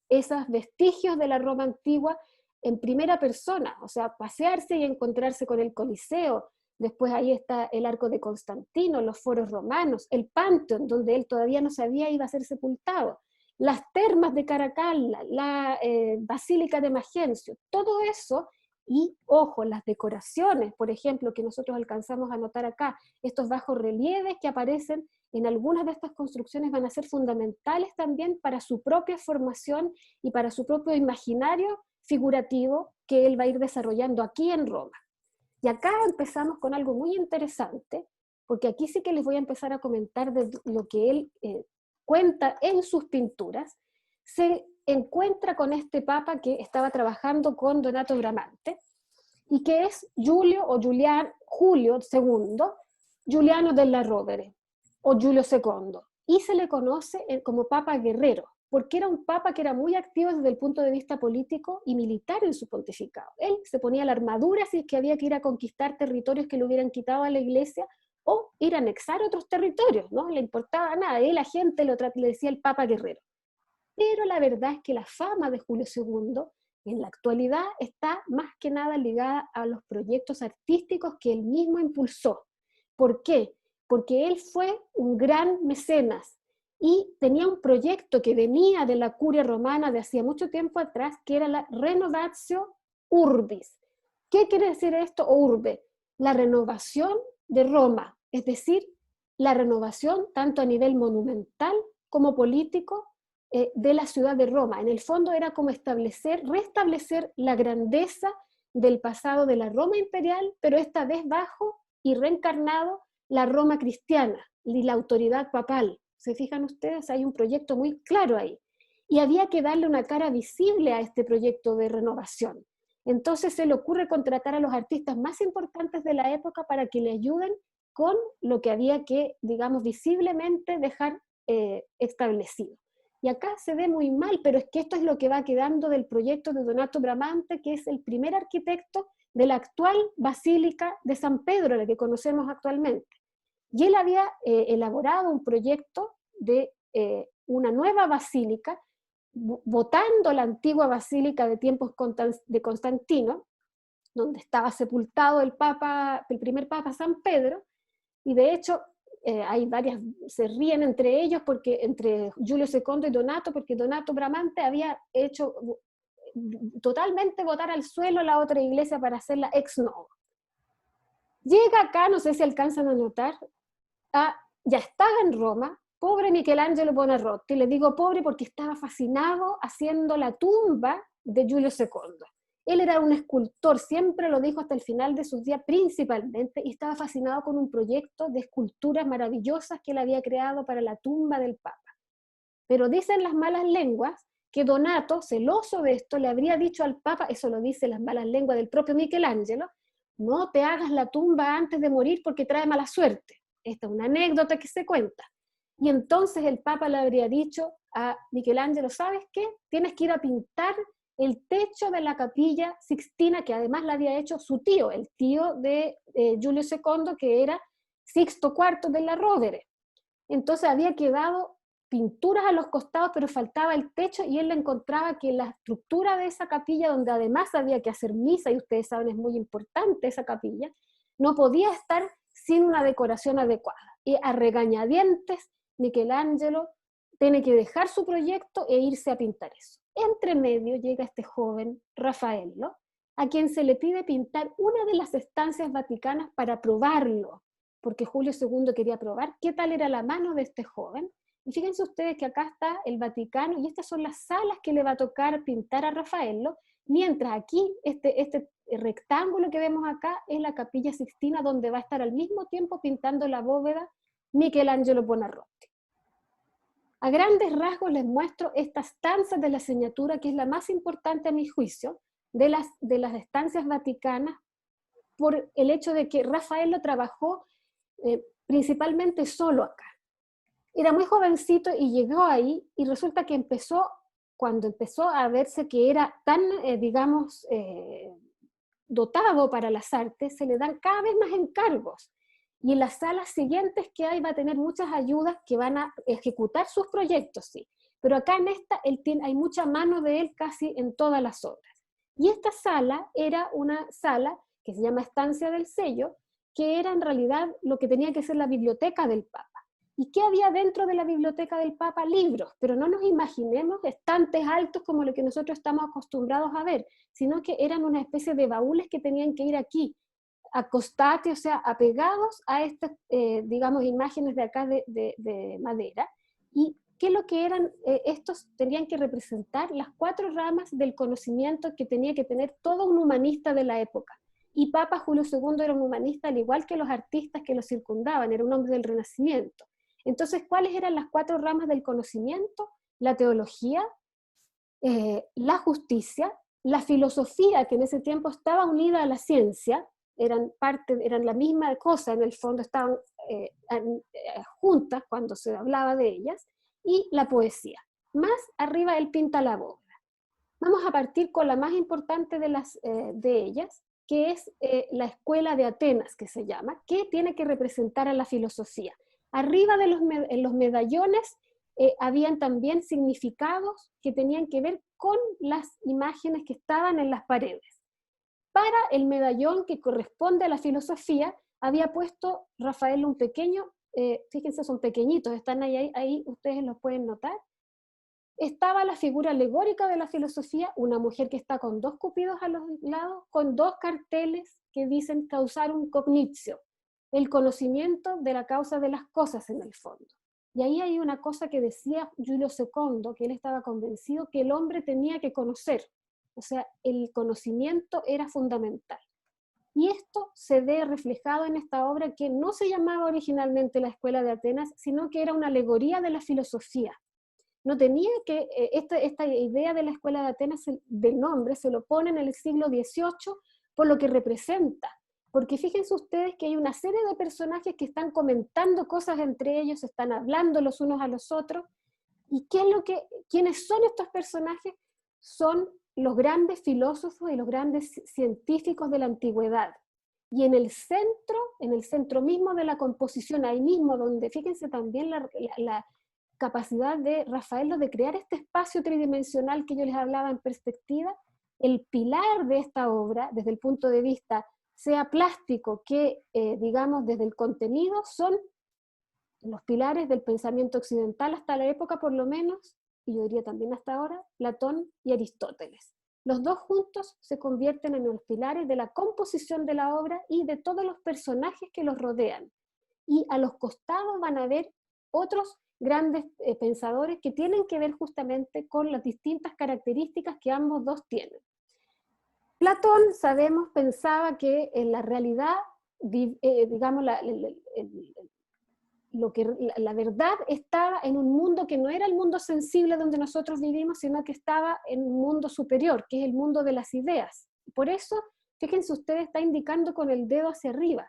esos vestigios de la Roma antigua en primera persona, o sea, pasearse y encontrarse con el Coliseo. Después ahí está el Arco de Constantino, los foros romanos, el Panteón, donde él todavía no sabía iba a ser sepultado. las termas de Caracalla, la Basílica de Magencio, todo eso. Y, ojo, las decoraciones, por ejemplo, que nosotros alcanzamos a notar acá, estos bajos relieves que aparecen en algunas de estas construcciones van a ser fundamentales también para su propia formación y para su propio imaginario figurativo que él va a ir desarrollando aquí en Roma. Y acá empezamos con algo muy interesante, porque aquí sí que les voy a empezar a comentar de lo que él cuenta en sus pinturas. Se encuentra con este papa que estaba trabajando con Donato Bramante, y que es Julio II, Giuliano della Rovere, o Julio II, y se le conoce como papa guerrero, porque era un papa que era muy activo desde el punto de vista político y militar en su pontificado. Él se ponía la armadura si es que había que ir a conquistar territorios que le hubieran quitado a la iglesia, o ir a anexar otros territorios, no le importaba nada, la gente le decía el papa guerrero. Pero la verdad es que la fama de Julio II en la actualidad está más que nada ligada a los proyectos artísticos que él mismo impulsó. ¿Por qué? Porque él fue un gran mecenas y tenía un proyecto que venía de la curia romana de hacía mucho tiempo atrás, que era la Renovatio Urbis. ¿Qué quiere decir esto, o urbe? La renovación de Roma, es decir, la renovación tanto a nivel monumental como político de la ciudad de Roma. En el fondo era como restablecer la grandeza del pasado de la Roma imperial, pero esta vez bajo y reencarnado la Roma cristiana y la autoridad papal. ¿Se fijan ustedes? Hay un proyecto muy claro ahí. Y había que darle una cara visible a este proyecto de renovación. Entonces se le ocurre contratar a los artistas más importantes de la época para que le ayuden con lo que había que, digamos, visiblemente dejar establecido. Y acá se ve muy mal, pero es que esto es lo que va quedando del proyecto de Donato Bramante, que es el primer arquitecto de la actual Basílica de San Pedro, la que conocemos actualmente. Y él había elaborado un proyecto de una nueva basílica, botando la antigua basílica de tiempos de Constantino, donde estaba sepultado el primer papa San Pedro, y de hecho hay varias, se ríen entre ellos, entre Julio II y Donato, porque Donato Bramante había hecho totalmente botar al suelo la otra iglesia para hacerla ex novo. Llega acá, no sé si alcanzan a notar, ya estaba en Roma, pobre Michelangelo Buonarroti, le digo pobre porque estaba fascinado haciendo la tumba de Julio II. Él era un escultor, siempre lo dijo hasta el final de sus días principalmente, y estaba fascinado con un proyecto de esculturas maravillosas que él había creado para la tumba del Papa. Pero dicen las malas lenguas que Donato, celoso de esto, le habría dicho al Papa, eso lo dicen las malas lenguas del propio Michelangelo, no te hagas la tumba antes de morir porque trae mala suerte. Esta es una anécdota que se cuenta. Y entonces el Papa le habría dicho a Michelangelo, ¿sabes qué? Tienes que ir a pintar el techo de la Capilla Sixtina, que además la había hecho su tío, el tío de Julio II, que era Sixto IV de la Rovere. Entonces había quedado pinturas a los costados, pero faltaba el techo, y él le encontraba que la estructura de esa capilla, donde además había que hacer misa, y ustedes saben, es muy importante esa capilla, no podía estar sin una decoración adecuada. Y a regañadientes, Michelangelo tiene que dejar su proyecto e irse a pintar eso. Entre medio llega este joven Raffaello, a quien se le pide pintar una de las estancias vaticanas para probarlo, porque Julio II quería probar qué tal era la mano de este joven. Y fíjense ustedes que acá está el Vaticano, y estas son las salas que le va a tocar pintar a Raffaello, mientras aquí este rectángulo que vemos acá es la Capilla Sixtina, donde va a estar al mismo tiempo pintando la bóveda Michelangelo Buonarroti. A grandes rasgos les muestro esta stanza de la Señatura, que es la más importante a mi juicio de las estancias vaticanas, por el hecho de que Raffaello trabajó principalmente solo acá. Era muy jovencito y llegó ahí, y resulta que cuando empezó a verse que era tan, dotado para las artes, se le dan cada vez más encargos. Y en las salas siguientes que hay va a tener muchas ayudas que van a ejecutar sus proyectos, sí. Pero acá en esta hay mucha mano de él casi en todas las obras. Y esta sala era una sala que se llama Estancia del Sello, que era en realidad lo que tenía que ser la biblioteca del Papa. ¿Y qué había dentro de la biblioteca del Papa? Libros, pero no nos imaginemos estantes altos como lo que nosotros estamos acostumbrados a ver, sino que eran una especie de baúles que tenían que ir aquí, acostados, o sea, apegados a estas, digamos, imágenes de acá de madera. ¿Y qué es lo que eran? Estos tenían que representar las 4 ramas del conocimiento que tenía que tener todo un humanista de la época. Y Papa Julio II era un humanista, al igual que los artistas que lo circundaban, era un hombre del Renacimiento. Entonces, ¿cuáles eran las 4 ramas del conocimiento? La teología, la justicia, la filosofía, que en ese tiempo estaba unida a la ciencia, eran la misma cosa, en el fondo estaban juntas cuando se hablaba de ellas, y la poesía. Más arriba él pinta la bóveda. Vamos a partir con la más importante de ellas, que es la Escuela de Atenas, que se llama, que tiene que representar a la filosofía. Arriba de los medallones habían también significados que tenían que ver con las imágenes que estaban en las paredes. Para el medallón que corresponde a la filosofía, había puesto Rafael un pequeño, fíjense, son pequeñitos, están ahí, ustedes los pueden notar. Estaba la figura alegórica de la filosofía, una mujer que está con 2 cupidos a los lados, con 2 carteles que dicen causarum cognitio, el conocimiento de la causa de las cosas en el fondo. Y ahí hay una cosa que decía Julio II, que él estaba convencido que el hombre tenía que conocer, o sea, el conocimiento era fundamental. Y esto se ve reflejado en esta obra que no se llamaba originalmente la Escuela de Atenas, sino que era una alegoría de la filosofía. No tenía que, esta idea de la Escuela de Atenas, del nombre, se lo pone en el siglo XVIII por lo que representa. Porque fíjense ustedes que hay una serie de personajes que están comentando cosas entre ellos, están hablando los unos a los otros. ¿Y quiénes son estos personajes? Son los grandes filósofos y los grandes científicos de la antigüedad. Y en el centro mismo de la composición, ahí mismo, donde fíjense también la capacidad de Rafael de crear este espacio tridimensional que yo les hablaba en perspectiva, el pilar de esta obra, desde el punto de vista sea plástico que, digamos, desde el contenido, son los pilares del pensamiento occidental hasta la época por lo menos, y yo diría también hasta ahora, Platón y Aristóteles. Los dos juntos se convierten en los pilares de la composición de la obra y de todos los personajes que los rodean. Y a los costados van a ver otros grandes pensadores que tienen que ver justamente con las distintas características que ambos dos tienen. Platón, sabemos, pensaba que en la realidad, digamos, la verdad estaba en un mundo que no era el mundo sensible donde nosotros vivimos, sino que estaba en un mundo superior, que es el mundo de las ideas. Por eso, fíjense ustedes, está indicando con el dedo hacia arriba.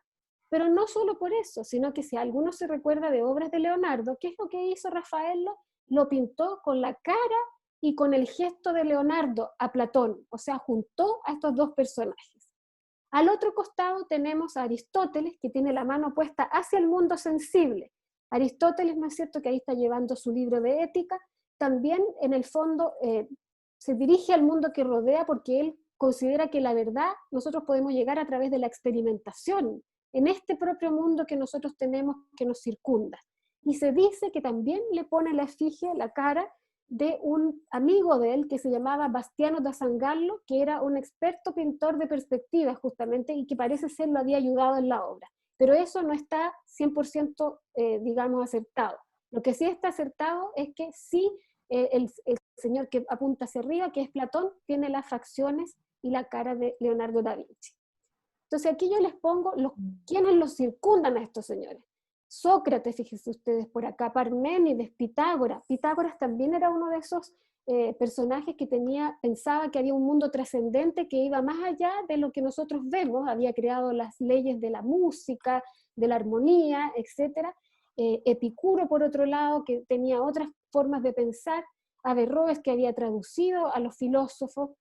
Pero no solo por eso, sino que si alguno se recuerda de obras de Leonardo, ¿qué es lo que hizo Rafael? Lo pintó con la cara y con el gesto de Leonardo a Platón, o sea, juntó a estos dos personajes. Al otro costado tenemos a Aristóteles, que tiene la mano puesta hacia el mundo sensible. Aristóteles, ¿no es cierto?, que ahí está llevando su libro de ética, también en el fondo se dirige al mundo que rodea porque él considera que la verdad nosotros podemos llegar a través de la experimentación, en este propio mundo que nosotros tenemos que nos circunda. Y se dice que también le pone la efigie, la cara, de un amigo de él que se llamaba Bastiano da Sangallo, que era un experto pintor de perspectiva justamente y que parece ser lo había ayudado en la obra. Pero eso no está 100% digamos acertado. Lo que sí está acertado es que sí el señor que apunta hacia arriba, que es Platón, tiene las facciones y la cara de Leonardo da Vinci. Entonces aquí yo les pongo quiénes los circundan a estos señores. Sócrates, fíjense ustedes por acá, Parménides, Pitágoras. Pitágoras también era uno de esos personajes que pensaba que había un mundo trascendente que iba más allá de lo que nosotros vemos, había creado las leyes de la música, de la armonía, etc. Epicuro, por otro lado, que tenía otras formas de pensar, Averroes, que había traducido a los filósofos,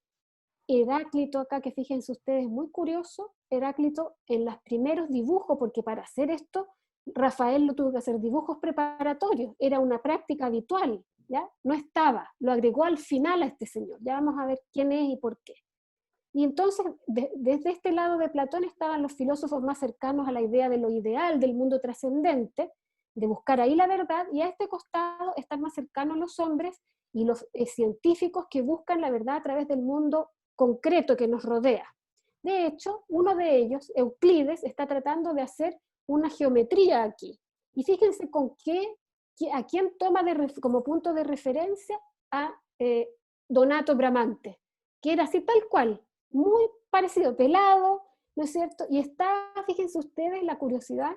Heráclito acá, que fíjense ustedes, muy curioso, Heráclito en los primeros dibujos, porque para hacer esto, Rafael lo tuvo que hacer dibujos preparatorios, era una práctica habitual, ¿ya? No estaba, lo agregó al final a este señor, ya vamos a ver quién es y por qué. Y entonces, desde este lado de Platón estaban los filósofos más cercanos a la idea de lo ideal, del mundo trascendente, de buscar ahí la verdad, y a este costado están más cercanos los hombres y los científicos que buscan la verdad a través del mundo concreto que nos rodea. De hecho, uno de ellos, Euclides, está tratando de hacer una geometría aquí. Y fíjense a quién toma como punto de referencia a Donato Bramante, que era así tal cual, muy parecido, pelado, ¿no es cierto? Y está, fíjense ustedes, la curiosidad,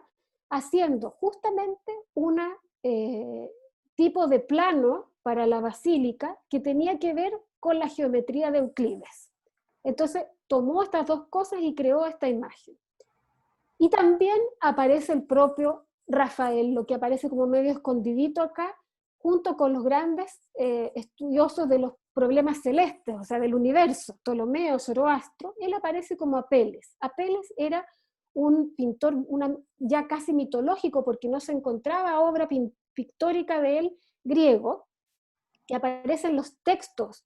haciendo justamente una tipo de plano para la basílica que tenía que ver con la geometría de Euclides. Entonces tomó estas dos cosas y creó esta imagen. Y también aparece el propio Rafael, lo que aparece como medio escondidito acá, junto con los grandes estudiosos de los problemas celestes, o sea, del universo, Ptolomeo, Zoroastro. Él aparece como Apeles. Apeles era un pintor ya casi mitológico, porque no se encontraba obra pictórica de él griego, que aparece en los textos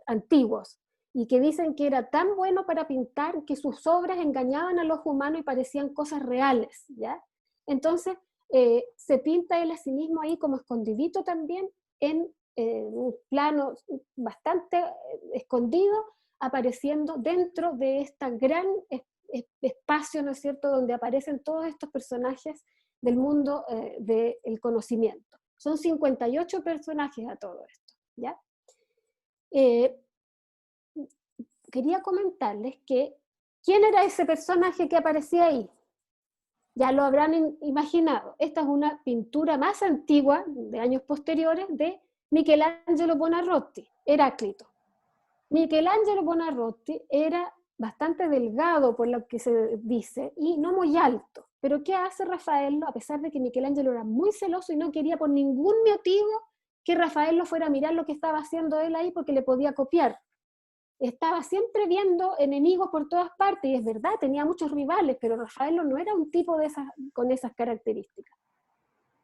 antiguos, y que dicen que era tan bueno para pintar que sus obras engañaban al ojo humano y parecían cosas reales, ¿ya? Entonces, se pinta él a sí mismo ahí como escondidito también, en un plano bastante escondido, apareciendo dentro de este gran espacio, ¿no es cierto?, donde aparecen todos estos personajes del mundo del conocimiento. Son 58 personajes a todo esto, ¿ya? Quería comentarles que, ¿quién era ese personaje que aparecía ahí? Ya lo habrán imaginado. Esta es una pintura más antigua, de años posteriores, de Michelangelo Buonarroti, Heráclito. Michelangelo Buonarroti era bastante delgado, por lo que se dice, y no muy alto. Pero ¿qué hace Rafaello? A pesar de que Michelangelo era muy celoso y no quería por ningún motivo que Rafaello fuera a mirar lo que estaba haciendo él ahí, porque le podía copiar. Estaba siempre viendo enemigos por todas partes, y es verdad, tenía muchos rivales, pero Rafaello no era un tipo con esas características.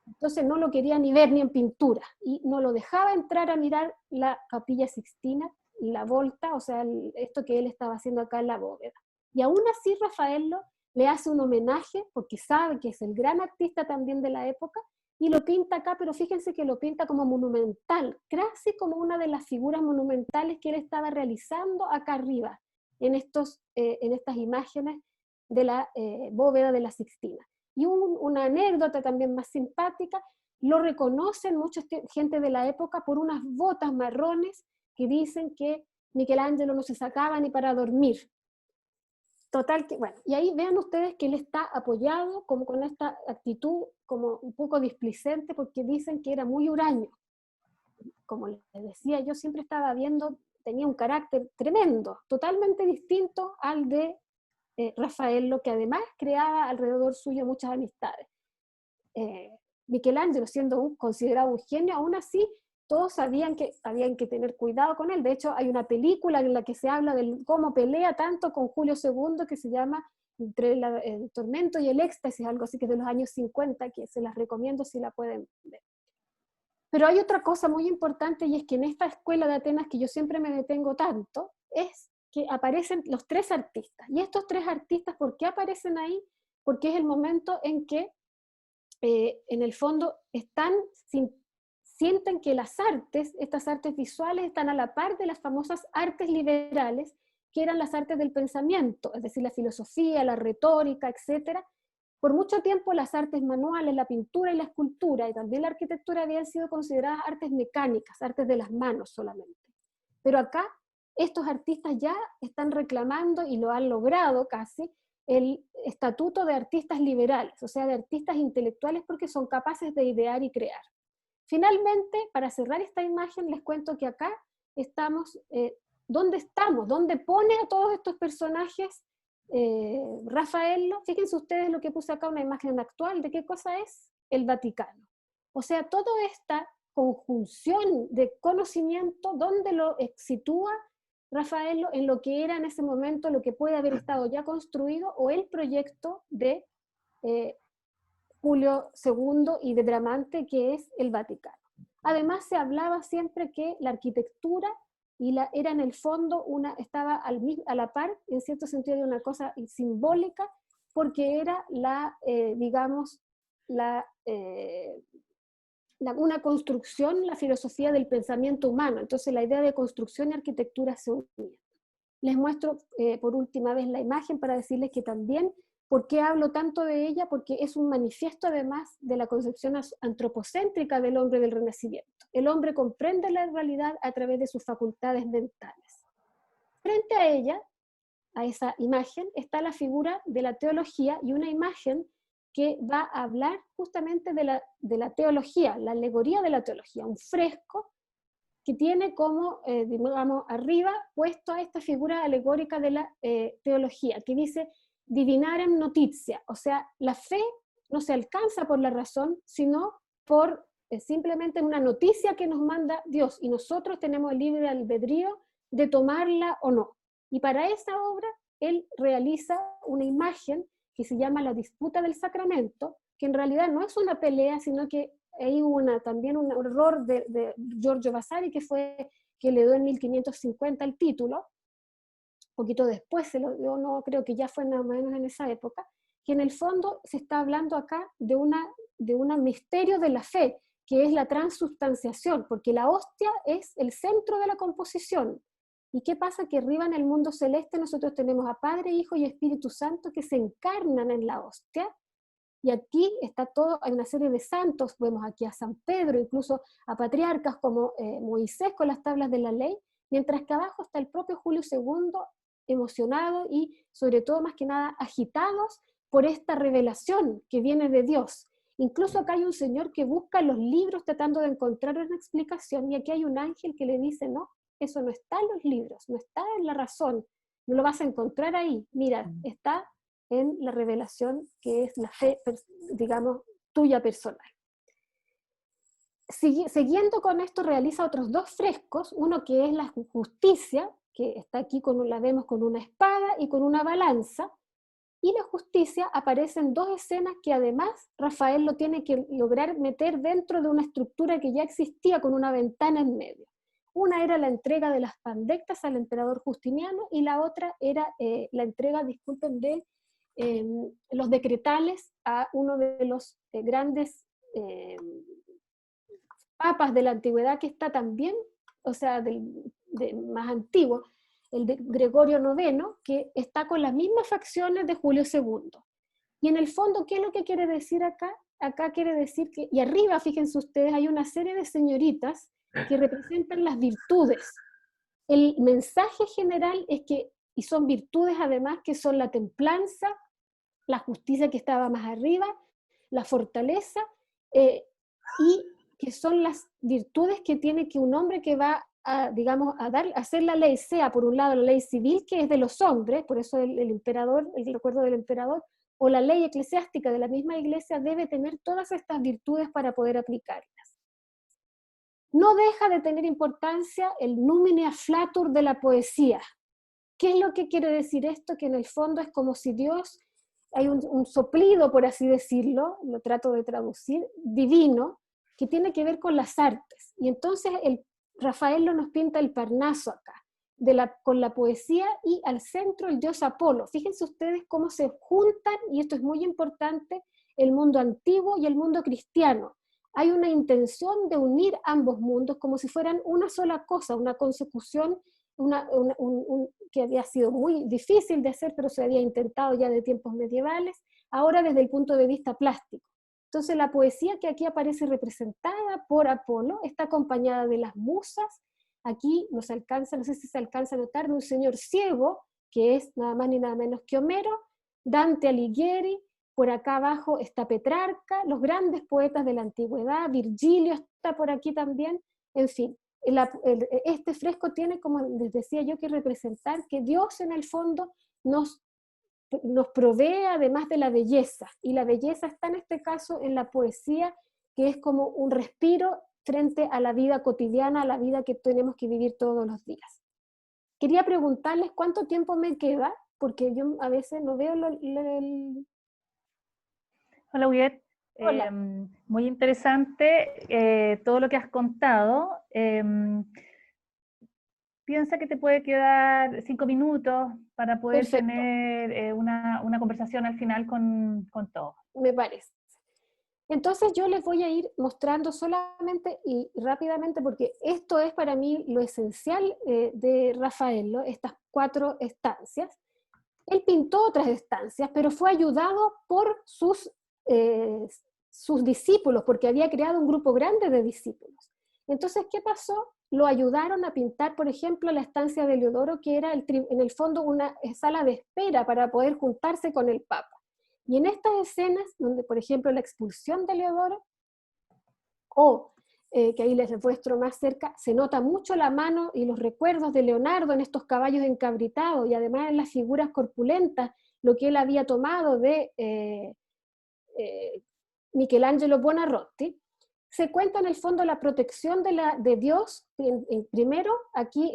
Entonces no lo quería ni ver ni en pintura, y no lo dejaba entrar a mirar la Capilla Sixtina, la volta, o sea, esto que él estaba haciendo acá en la bóveda. Y aún así Rafaello le hace un homenaje, porque sabe que es el gran artista también de la época, y lo pinta acá, pero fíjense que lo pinta como monumental, casi como una de las figuras monumentales que él estaba realizando acá arriba, en estas imágenes de la bóveda de la Sixtina. Y una anécdota también más simpática, lo reconocen mucha gente de la época por unas botas marrones que dicen que Michelangelo no se sacaba ni para dormir. Total que, bueno, y ahí vean ustedes que él está apoyado como con esta actitud como un poco displicente, porque dicen que era muy huraño. Como les decía, yo siempre estaba viendo, tenía un carácter tremendo, totalmente distinto al de Rafaello, que además creaba alrededor suyo muchas amistades. Michelangelo, siendo considerado un genio, aún así todos sabían que habían que tener cuidado con él. De hecho, hay una película en la que se habla de cómo pelea tanto con Julio II, que se llama Entre el tormento y el éxtasis, algo así, que es de los años 50, que se las recomiendo si la pueden ver. Pero hay otra cosa muy importante, y es que en esta escuela de Atenas, que yo siempre me detengo tanto, es que aparecen los tres artistas. Y estos tres artistas, ¿por qué aparecen ahí? Porque es el momento en que, en el fondo, sienten que las artes, estas artes visuales, están a la par de las famosas artes liberales, que eran las artes del pensamiento, es decir, la filosofía, la retórica, etc. Por mucho tiempo las artes manuales, la pintura y la escultura, y también la arquitectura, habían sido consideradas artes mecánicas, artes de las manos solamente. Pero acá estos artistas ya están reclamando, y lo han logrado casi, el estatuto de artistas liberales, o sea, de artistas intelectuales, porque son capaces de idear y crear. Finalmente, para cerrar esta imagen, les cuento que acá estamos, ¿dónde estamos? ¿Dónde pone a todos estos personajes Rafaello? Fíjense ustedes lo que puse acá, una imagen actual. ¿De qué cosa es? El Vaticano. O sea, toda esta conjunción de conocimiento, ¿dónde lo sitúa Rafaello? En lo que era en ese momento, lo que puede haber estado ya construido, o el proyecto de Julio II y de Bramante, que es el Vaticano. Además, se hablaba siempre que la arquitectura era en el fondo, estaba a la par, en cierto sentido, de una cosa simbólica, porque era digamos, una construcción, la filosofía del pensamiento humano. Entonces la idea de construcción y arquitectura se unían. Les muestro por última vez la imagen para decirles que también, ¿por qué hablo tanto de ella? Porque es un manifiesto además de la concepción antropocéntrica del hombre del Renacimiento. El hombre comprende la realidad a través de sus facultades mentales. Frente a ella, a esa imagen, está la figura de la teología y una imagen que va a hablar justamente de la teología, la alegoría de la teología, un fresco que tiene como, digamos, arriba puesto a esta figura alegórica de la teología, que dice divinarem notitia, o sea, la fe no se alcanza por la razón, sino por simplemente una noticia que nos manda Dios, y nosotros tenemos el libre albedrío de tomarla o no. Y para esa obra, él realiza una imagen que se llama La disputa del sacramento, que en realidad no es una pelea, sino que hay también un error de Giorgio Vasari, que le dio en 1550 el título, un poquito después se lo dio, no creo que ya fue nada menos en esa época, que en el fondo se está hablando acá de un misterio de la fe, que es la transubstanciación, porque la hostia es el centro de la composición. ¿Y qué pasa? Que arriba en el mundo celeste nosotros tenemos a Padre, Hijo y Espíritu Santo que se encarnan en la hostia, y aquí está todo, hay una serie de santos, vemos aquí a San Pedro, incluso a patriarcas como Moisés con las tablas de la ley, mientras que abajo está el propio Julio II, emocionado y sobre todo más que nada agitados por esta revelación que viene de Dios. Incluso acá hay un señor que busca los libros tratando de encontrar una explicación, y aquí hay un ángel que le dice, no, eso no está en los libros, no está en la razón, no lo vas a encontrar ahí, mira, está en la revelación que es la fe, digamos, tuya personal. Siguiendo con esto, realiza otros dos frescos, uno que es la justicia, que está aquí, la vemos con una espada y con una balanza, y la justicia aparecen dos escenas que además Rafael lo tiene que lograr meter dentro de una estructura que ya existía con una ventana en medio. Una era la entrega de las pandectas al emperador Justiniano, y la otra era la entrega, disculpen, de los decretales a uno de los grandes papas de la antigüedad, que está también, o sea, más antiguo, el de Gregorio IX, que está con las mismas facciones de Julio II. Y en el fondo, ¿qué es lo que quiere decir acá? Acá quiere decir que, y arriba, fíjense ustedes, hay una serie de señoritas que representan las virtudes. El mensaje general es que, y son virtudes además, que son la templanza, la justicia que estaba más arriba, la fortaleza, y que son las virtudes que tiene que un hombre que va a, digamos, a hacer la ley, sea por un lado la ley civil, que es de los hombres, por eso el emperador, el recuerdo del emperador, o la ley eclesiástica de la misma iglesia, debe tener todas estas virtudes para poder aplicarlas. No deja de tener importancia el numine afflatur de la poesía. ¿Qué es lo que quiere decir esto? Que en el fondo es como si Dios, hay un soplido, por así decirlo, lo trato de traducir, divino, que tiene que ver con las artes. Y entonces Rafael nos pinta el Parnaso acá, con la poesía, y al centro el dios Apolo. Fíjense ustedes cómo se juntan, y esto es muy importante, el mundo antiguo y el mundo cristiano. Hay una intención de unir ambos mundos como si fueran una sola cosa, una consecución que había sido muy difícil de hacer, pero se había intentado ya de tiempos medievales, ahora desde el punto de vista plástico. Entonces la poesía que aquí aparece representada por Apolo está acompañada de las musas. Aquí no sé si se alcanza a notar, de un señor ciego, que es nada más ni nada menos que Homero, Dante Alighieri, por acá abajo está Petrarca, los grandes poetas de la antigüedad, Virgilio está por aquí también, en fin. Este fresco tiene, como les decía yo, que representar que Dios en el fondo nos provee además de la belleza, y la belleza está en este caso en la poesía, que es como un respiro frente a la vida cotidiana, a la vida que tenemos que vivir todos los días. Quería preguntarles cuánto tiempo me queda, porque yo a veces no veo Hola, Huguet. Hola. Muy interesante todo lo que has contado. Piensa que te puede quedar 5 minutos para poder Perfecto. tener una conversación al final con todos. Me parece. Entonces yo les voy a ir mostrando solamente y rápidamente, porque esto es para mí lo esencial de Raffaello, estas 4 estancias. Él pintó otras estancias, pero fue ayudado por sus discípulos, porque había creado un grupo grande de discípulos. Entonces, ¿qué pasó? Lo ayudaron a pintar, por ejemplo, la estancia de Leodoro, que era en el fondo una sala de espera para poder juntarse con el Papa. Y en estas escenas, donde por ejemplo la expulsión de Leodoro, o que ahí les muestro más cerca, se nota mucho la mano y los recuerdos de Leonardo en estos caballos encabritados, y además en las figuras corpulentas, lo que él había tomado de Michelangelo Buonarroti. Se cuenta en el fondo la protección de Dios. Primero, aquí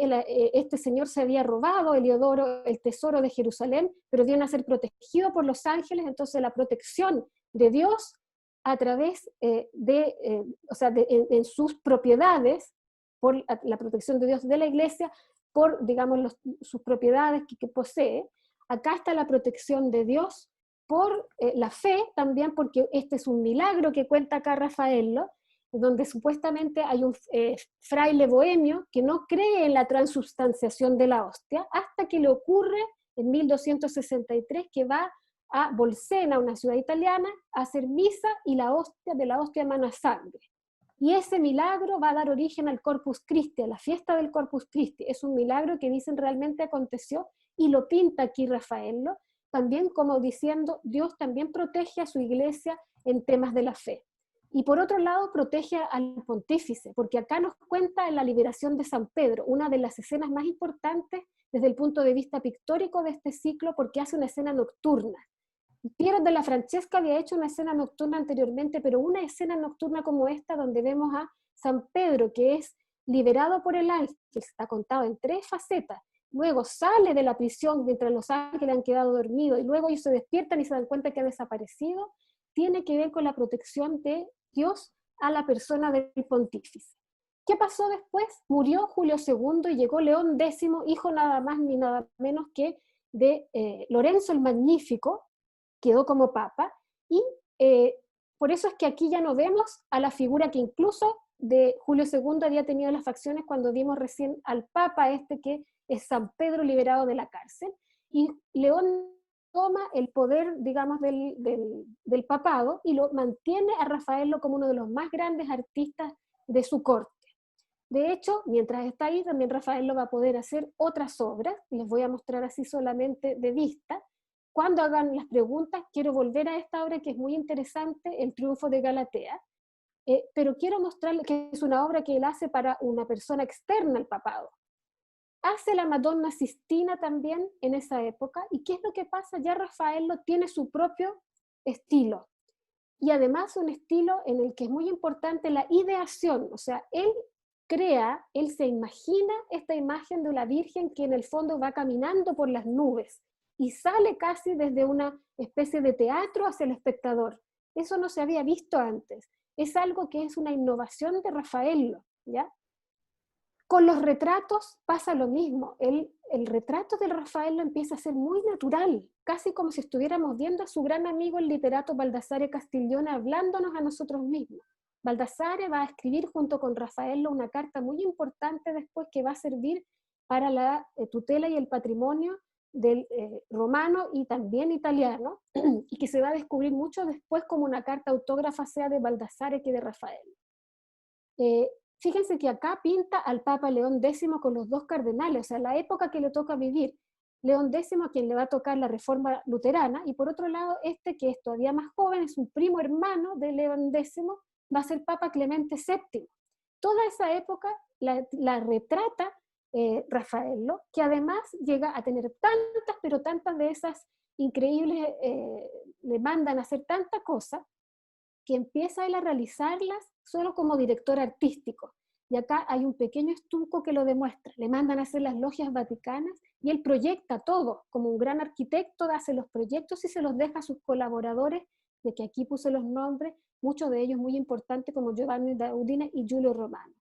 este señor se había robado, Heliodoro, el tesoro de Jerusalén, pero viene a ser protegido por los ángeles. Entonces la protección de Dios a través en sus propiedades, por la protección de Dios de la iglesia, por, digamos, sus propiedades que posee. Acá está la protección de Dios por la fe también, porque este es un milagro que cuenta acá Raffaello, donde supuestamente hay un fraile bohemio que no cree en la transubstanciación de la hostia, hasta que le ocurre en 1263 que va a Bolsena, una ciudad italiana, a hacer misa, y de la hostia emana sangre. Y ese milagro va a dar origen al Corpus Christi, a la fiesta del Corpus Christi. Es un milagro que dicen realmente aconteció, y lo pinta aquí Raffaello, también como diciendo, Dios también protege a su iglesia en temas de la fe. Y por otro lado, protege al pontífice, porque acá nos cuenta en la liberación de San Pedro, una de las escenas más importantes desde el punto de vista pictórico de este ciclo, porque hace una escena nocturna. Piero della Francesca había hecho una escena nocturna anteriormente, pero una escena nocturna como esta, donde vemos a San Pedro, que es liberado por el ángel, está contado en 3 facetas, luego sale de la prisión mientras los ángeles han quedado dormidos, y luego ellos se despiertan y se dan cuenta que ha desaparecido, tiene que ver con la protección de Dios a la persona del pontífice. ¿Qué pasó después? Murió Julio II y llegó León X, hijo nada más ni nada menos que de Lorenzo el Magnífico, quedó como papa, y por eso es que aquí ya no vemos a la figura que incluso de Julio II había tenido las facciones cuando vimos recién al papa que es San Pedro liberado de la cárcel, y León toma el poder, digamos, del papado y lo mantiene a Raffaello como uno de los más grandes artistas de su corte. De hecho, mientras está ahí, también Raffaello va a poder hacer otras obras, les voy a mostrar así solamente de vista. Cuando hagan las preguntas, quiero volver a esta obra que es muy interesante, El triunfo de Galatea, pero quiero mostrarles que es una obra que él hace para una persona externa al papado. Hace la Madonna Sistina también en esa época, y ¿qué es lo que pasa? Ya Raffaello tiene su propio estilo, y además un estilo en el que es muy importante la ideación, o sea, él se imagina esta imagen de la Virgen que en el fondo va caminando por las nubes, y sale casi desde una especie de teatro hacia el espectador. Eso no se había visto antes, es algo que es una innovación de Raffaello, ¿ya? Con los retratos pasa lo mismo. El retrato de Raffaello empieza a ser muy natural, casi como si estuviéramos viendo a su gran amigo el literato Baldassare Castiglione hablándonos a nosotros mismos. Baldassare va a escribir junto con Raffaello una carta muy importante después que va a servir para la tutela y el patrimonio del romano y también italiano, y que se va a descubrir mucho después como una carta autógrafa sea de Baldassare que de Raffaello. Fíjense que acá pinta al Papa León X con los 2 cardenales, o sea, la época que le toca vivir. León X, a quien le va a tocar la reforma luterana, y por otro lado, que es todavía más joven, es un primo hermano de León X, va a ser Papa Clemente VII. Toda esa época la retrata Raffaello, que además llega a tener tantas, pero tantas de esas increíbles, le mandan a hacer tanta cosa, que empieza él a realizarlas solo como director artístico. Y acá hay un pequeño estuco que lo demuestra. Le mandan a hacer las logias vaticanas y él proyecta todo. Como un gran arquitecto hace los proyectos y se los deja a sus colaboradores, de que aquí puse los nombres, muchos de ellos muy importantes como Giovanni da Udine y Giulio Romano.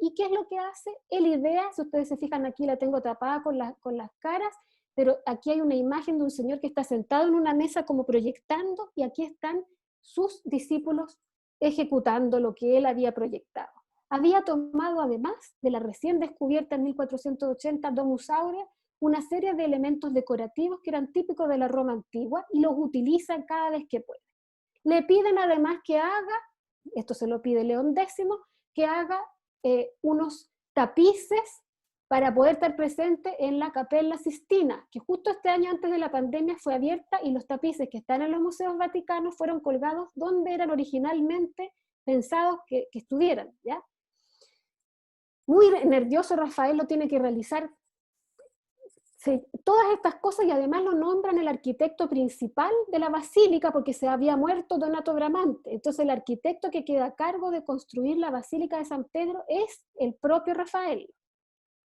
¿Y qué es lo que hace? Él idea, si ustedes se fijan aquí la tengo tapada con las caras, pero aquí hay una imagen de un señor que está sentado en una mesa como proyectando, y aquí están sus discípulos ejecutando lo que él había proyectado. Había tomado además de la recién descubierta en 1480 Domus Aurea una serie de elementos decorativos que eran típicos de la Roma antigua y los utiliza cada vez que puede. Le piden además que haga, esto se lo pide León X, que haga unos tapices para poder estar presente en la Capella Sistina, que justo este año antes de la pandemia fue abierta, y los tapices que están en los museos vaticanos fueron colgados donde eran originalmente pensados que estuvieran, ¿ya? Muy nervioso Rafael lo tiene que realizar todas estas cosas, y además lo nombran el arquitecto principal de la basílica porque se había muerto Donato Bramante. Entonces el arquitecto que queda a cargo de construir la Basílica de San Pedro es el propio Rafael.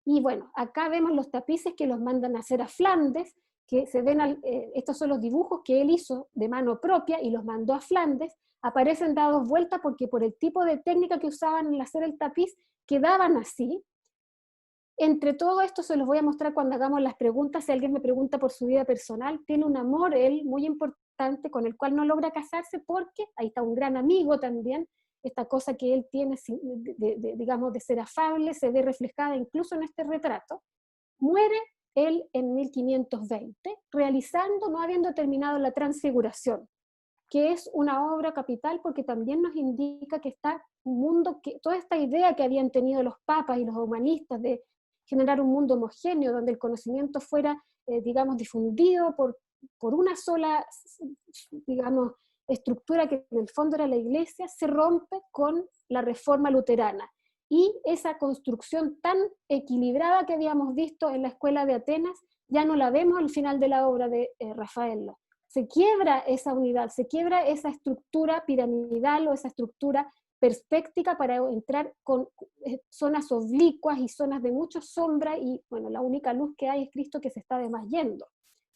Y bueno, acá vemos los tapices que los mandan a hacer a Flandes, que se ven, estos son los dibujos que él hizo de mano propia y los mandó a Flandes. Aparecen dados vuelta porque por el tipo de técnica que usaban al hacer el tapiz quedaban así. Entre todo esto se los voy a mostrar cuando hagamos las preguntas. Si alguien me pregunta por su vida personal, tiene un amor él muy importante con el cual no logra casarse porque ahí está un gran amigo también. Esta cosa que él tiene, digamos, de ser afable, se ve reflejada incluso en este retrato. Muere él en 1520, realizando, no habiendo terminado la Transfiguración, que es una obra capital porque también nos indica que está un mundo, que toda esta idea que habían tenido los papas y los humanistas de generar un mundo homogéneo, donde el conocimiento fuera, digamos, difundido por una sola, digamos, estructura que en el fondo era la Iglesia, se rompe con la Reforma Luterana. Y esa construcción tan equilibrada que habíamos visto en la Escuela de Atenas, ya no la vemos al final de la obra de Rafael. Se quiebra esa unidad, se quiebra esa estructura piramidal o esa estructura perspectiva para entrar con zonas oblicuas y zonas de mucha sombra, y bueno, la única luz que hay es Cristo que se está además yendo,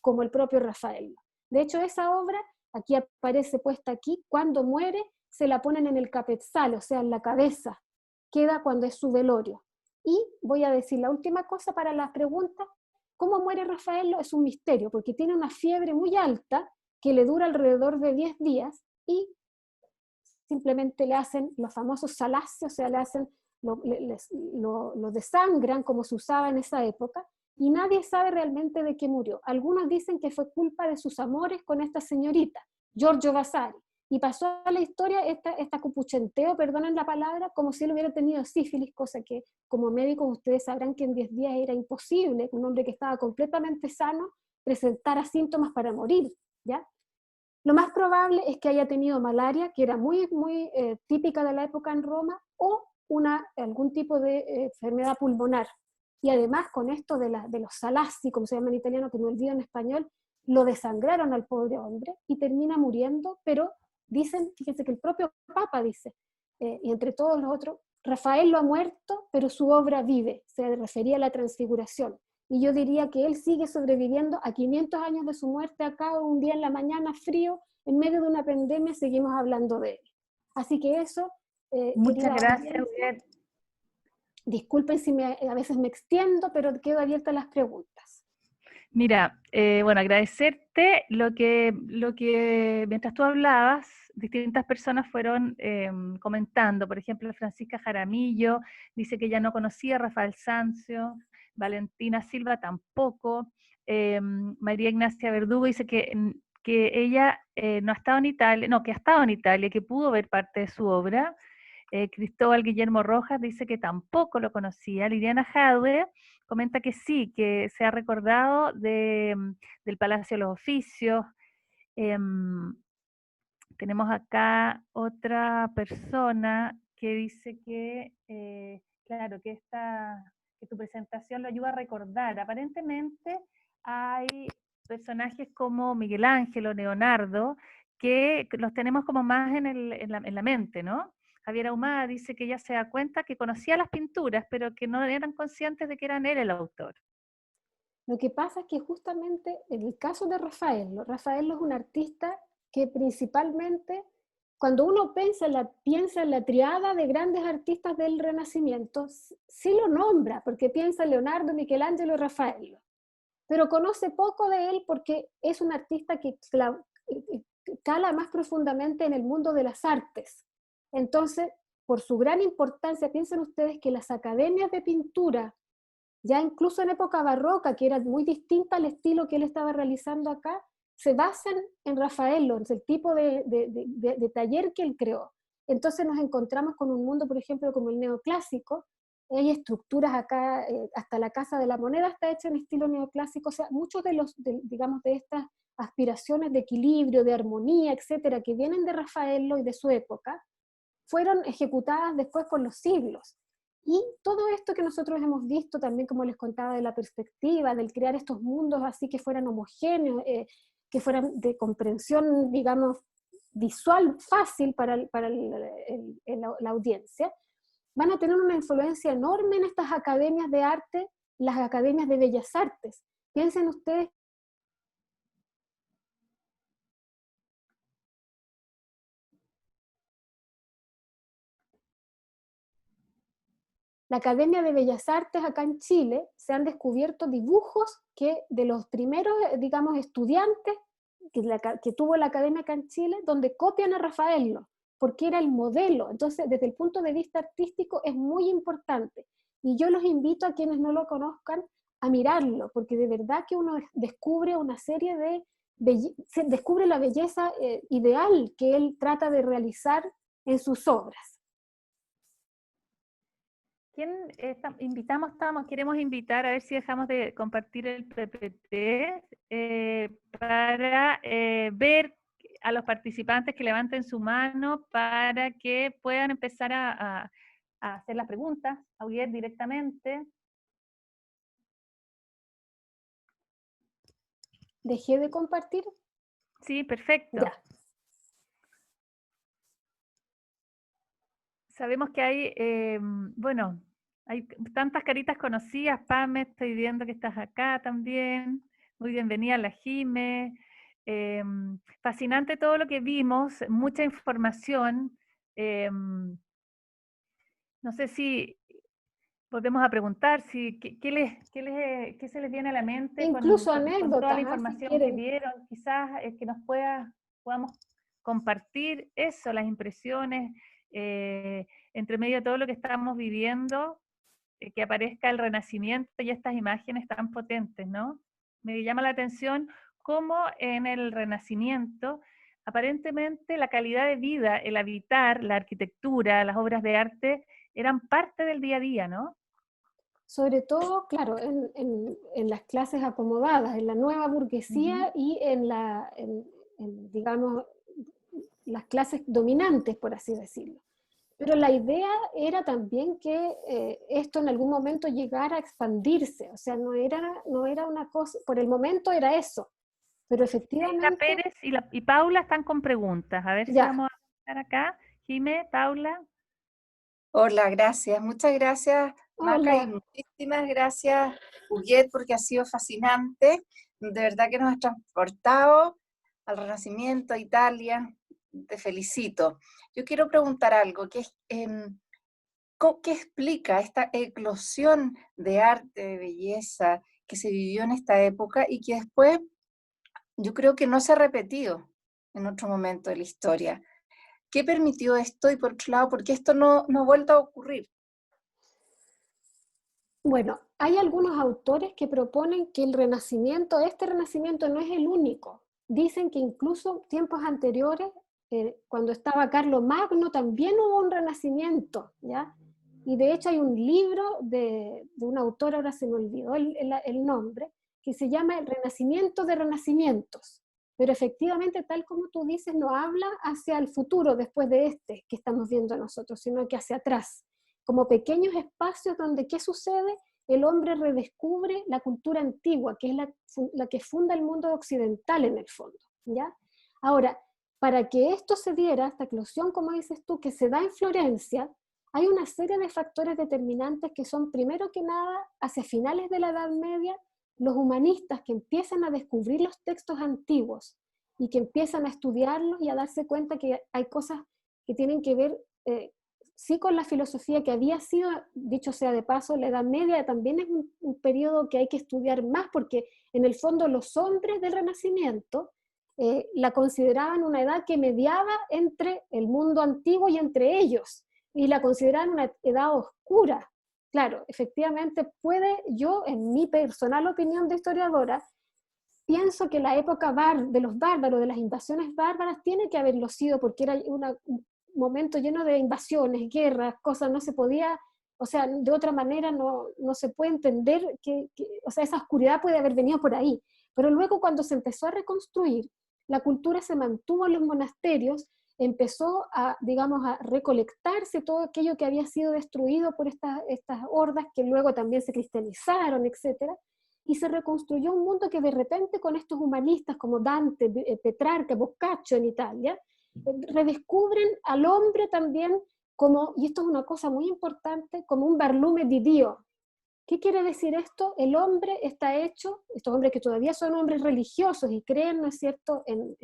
como el propio Rafael. De hecho, esa obra, aquí aparece puesta aquí, cuando muere se la ponen en el capezzale, o sea, en la cabeza, queda cuando es su velorio. Y voy a decir la última cosa para las preguntas: ¿cómo muere Rafael? Es un misterio, porque tiene una fiebre muy alta que le dura alrededor de 10 días y simplemente le hacen los famosos salacios, o sea, le hacen, lo desangran como se usaba en esa época, y nadie sabe realmente de qué murió. Algunos dicen que fue culpa de sus amores con esta señorita, Giorgio Vasari, y pasó a la historia esta cupuchenteo, perdonen la palabra, como si él hubiera tenido sífilis, cosa que como médicos ustedes sabrán que en 10 días era imposible que un hombre que estaba completamente sano presentara síntomas para morir, ¿ya? Lo más probable es que haya tenido malaria, que era muy, muy típica de la época en Roma, o algún tipo de enfermedad pulmonar. Y además con esto de los salazzi, como se llama en italiano, que no olvido en español, lo desangraron al pobre hombre y termina muriendo, pero dicen, fíjense que el propio Papa dice, y entre todos los otros, Rafael lo ha muerto, pero su obra vive, se refería a la Transfiguración. Y yo diría que él sigue sobreviviendo a 500 años de su muerte. Acá un día en la mañana frío, en medio de una pandemia, seguimos hablando de él. Así que eso... Muchas gracias, Uguet. Disculpen si a veces me extiendo, pero quedo abierta a las preguntas. Mira, bueno, agradecerte lo que mientras tú hablabas, distintas personas fueron comentando. Por ejemplo, Francisca Jaramillo dice que ya no conocía a Rafael Sanzio, Valentina Silva tampoco, María Ignacia Verdugo dice que ella no ha estado en Italia, no, que ha estado en Italia, que pudo ver parte de su obra. Cristóbal Guillermo Rojas dice que tampoco lo conocía. Liliana Jadwe comenta que sí, que se ha recordado del Palacio de los Oficios. Tenemos acá otra persona que dice que, claro, que tu presentación lo ayuda a recordar. Aparentemente hay personajes como Miguel Ángel o Leonardo que los tenemos como más en la mente, ¿no? Javier Ahumada dice que ella se da cuenta que conocía las pinturas, pero que no eran conscientes de que eran él el autor. Lo que pasa es que justamente en el caso de Rafael es un artista que principalmente, cuando uno piensa en la triada de grandes artistas del Renacimiento, sí lo nombra, porque piensa en Leonardo, Michelangelo y Rafael. Pero conoce poco de él porque es un artista que cala más profundamente en el mundo de las artes. Entonces, por su gran importancia, piensen ustedes que las academias de pintura, ya incluso en época barroca, que era muy distinta al estilo que él estaba realizando acá, se basan en Raffaello, en el tipo de taller que él creó. Entonces nos encontramos con un mundo, por ejemplo, como el neoclásico. Hay estructuras acá, hasta la Casa de la Moneda está hecha en estilo neoclásico. O sea, muchos digamos, de estas aspiraciones de equilibrio, de armonía, etcétera, que vienen de Raffaello y de su época, fueron ejecutadas después por los siglos. Y todo esto que nosotros hemos visto también, como les contaba, de la perspectiva, del crear estos mundos así que fueran homogéneos, que fueran de comprensión, digamos, visual fácil para la audiencia, van a tener una influencia enorme en estas academias de arte, las academias de bellas artes. Piensen ustedes. La Academia de Bellas Artes acá en Chile se han descubierto dibujos que de los primeros, digamos, estudiantes que tuvo la Academia acá en Chile, donde copian a Raffaello, porque era el modelo. Entonces, desde el punto de vista artístico es muy importante. Y yo los invito a quienes no lo conozcan a mirarlo, porque de verdad que uno descubre una serie descubre la belleza ideal que él trata de realizar en sus obras. ¿Quién queremos invitar, a ver si dejamos de compartir el PPT, para ver a los participantes que levanten su mano para que puedan empezar a hacer las preguntas, a Uguier directamente? ¿Dejé de compartir? Sí, perfecto. Ya. Sabemos que hay, bueno, hay tantas caritas conocidas. Pame, estoy viendo que estás acá también. Muy bienvenida, la Jime. Fascinante todo lo que vimos, mucha información. No sé si volvemos a preguntar qué se les viene a la mente Incluso con toda la anécdotas, información si que quieren. vieron. Quizás que podamos compartir eso, las impresiones, entre medio de todo lo que estamos viviendo, que aparezca el Renacimiento y estas imágenes tan potentes, ¿no? Me llama la atención cómo en el Renacimiento, aparentemente la calidad de vida, el habitar, la arquitectura, las obras de arte, eran parte del día a día, ¿no? Sobre todo, claro, en las clases acomodadas, en la nueva burguesía y digamos, las clases dominantes, por así decirlo. Pero la idea era también que esto en algún momento llegara a expandirse, o sea, no era una cosa, por el momento era eso, pero efectivamente... Jimena Pérez y Paula están con preguntas, a ver si vamos a estar acá. Jimé, Paula. Hola, gracias. Muchas gracias, Maca, y muchísimas gracias, Uguier, porque ha sido fascinante. De verdad que nos has transportado al Renacimiento, a Italia. Te felicito. Yo quiero preguntar algo, que es, ¿qué explica esta eclosión de arte, de belleza que se vivió en esta época y que después yo creo que no se ha repetido en otro momento de la historia? ¿Qué permitió esto? Y por otro lado, ¿por qué esto no ha vuelto a ocurrir? Bueno, hay algunos autores que proponen que este renacimiento no es el único. Dicen que incluso tiempos anteriores, cuando estaba Carlomagno, también hubo un renacimiento, ¿ya? Y de hecho hay un libro de un autor, ahora se me olvidó el nombre, que se llama El Renacimiento de Renacimientos. Pero efectivamente, tal como tú dices, no habla hacia el futuro después de este que estamos viendo nosotros, sino que hacia atrás, como pequeños espacios donde, ¿qué sucede? El hombre redescubre la cultura antigua, que es la que funda el mundo occidental en el fondo, ¿ya? Ahora, para que esto se diera, esta eclosión, como dices tú, que se da en Florencia, hay una serie de factores determinantes que son, primero que nada, hacia finales de la Edad Media, los humanistas que empiezan a descubrir los textos antiguos y que empiezan a estudiarlos y a darse cuenta que hay cosas que tienen que ver sí con la filosofía que había sido, dicho sea de paso, la Edad Media también es un periodo que hay que estudiar más porque en el fondo los hombres del Renacimiento la consideraban una edad que mediaba entre el mundo antiguo y entre ellos, y la consideraban una edad oscura. Claro, efectivamente yo, en mi personal opinión de historiadora, pienso que la época de los bárbaros, de las invasiones bárbaras, tiene que haberlo sido, porque era un momento lleno de invasiones, guerras, cosas, no se podía, o sea, de otra manera no se puede entender o sea, esa oscuridad puede haber venido por ahí. Pero luego, cuando se empezó a reconstruir, la cultura se mantuvo en los monasterios, empezó digamos, a recolectarse todo aquello que había sido destruido por estas hordas, que luego también se cristianizaron, etcétera, y se reconstruyó un mundo que de repente, con estos humanistas como Dante, Petrarca, Boccaccio en Italia, redescubren al hombre también como, y esto es una cosa muy importante, como un barlume di Dio. ¿Qué quiere decir esto? El hombre está hecho, estos hombres que todavía son hombres religiosos y creen, ¿no es cierto?, en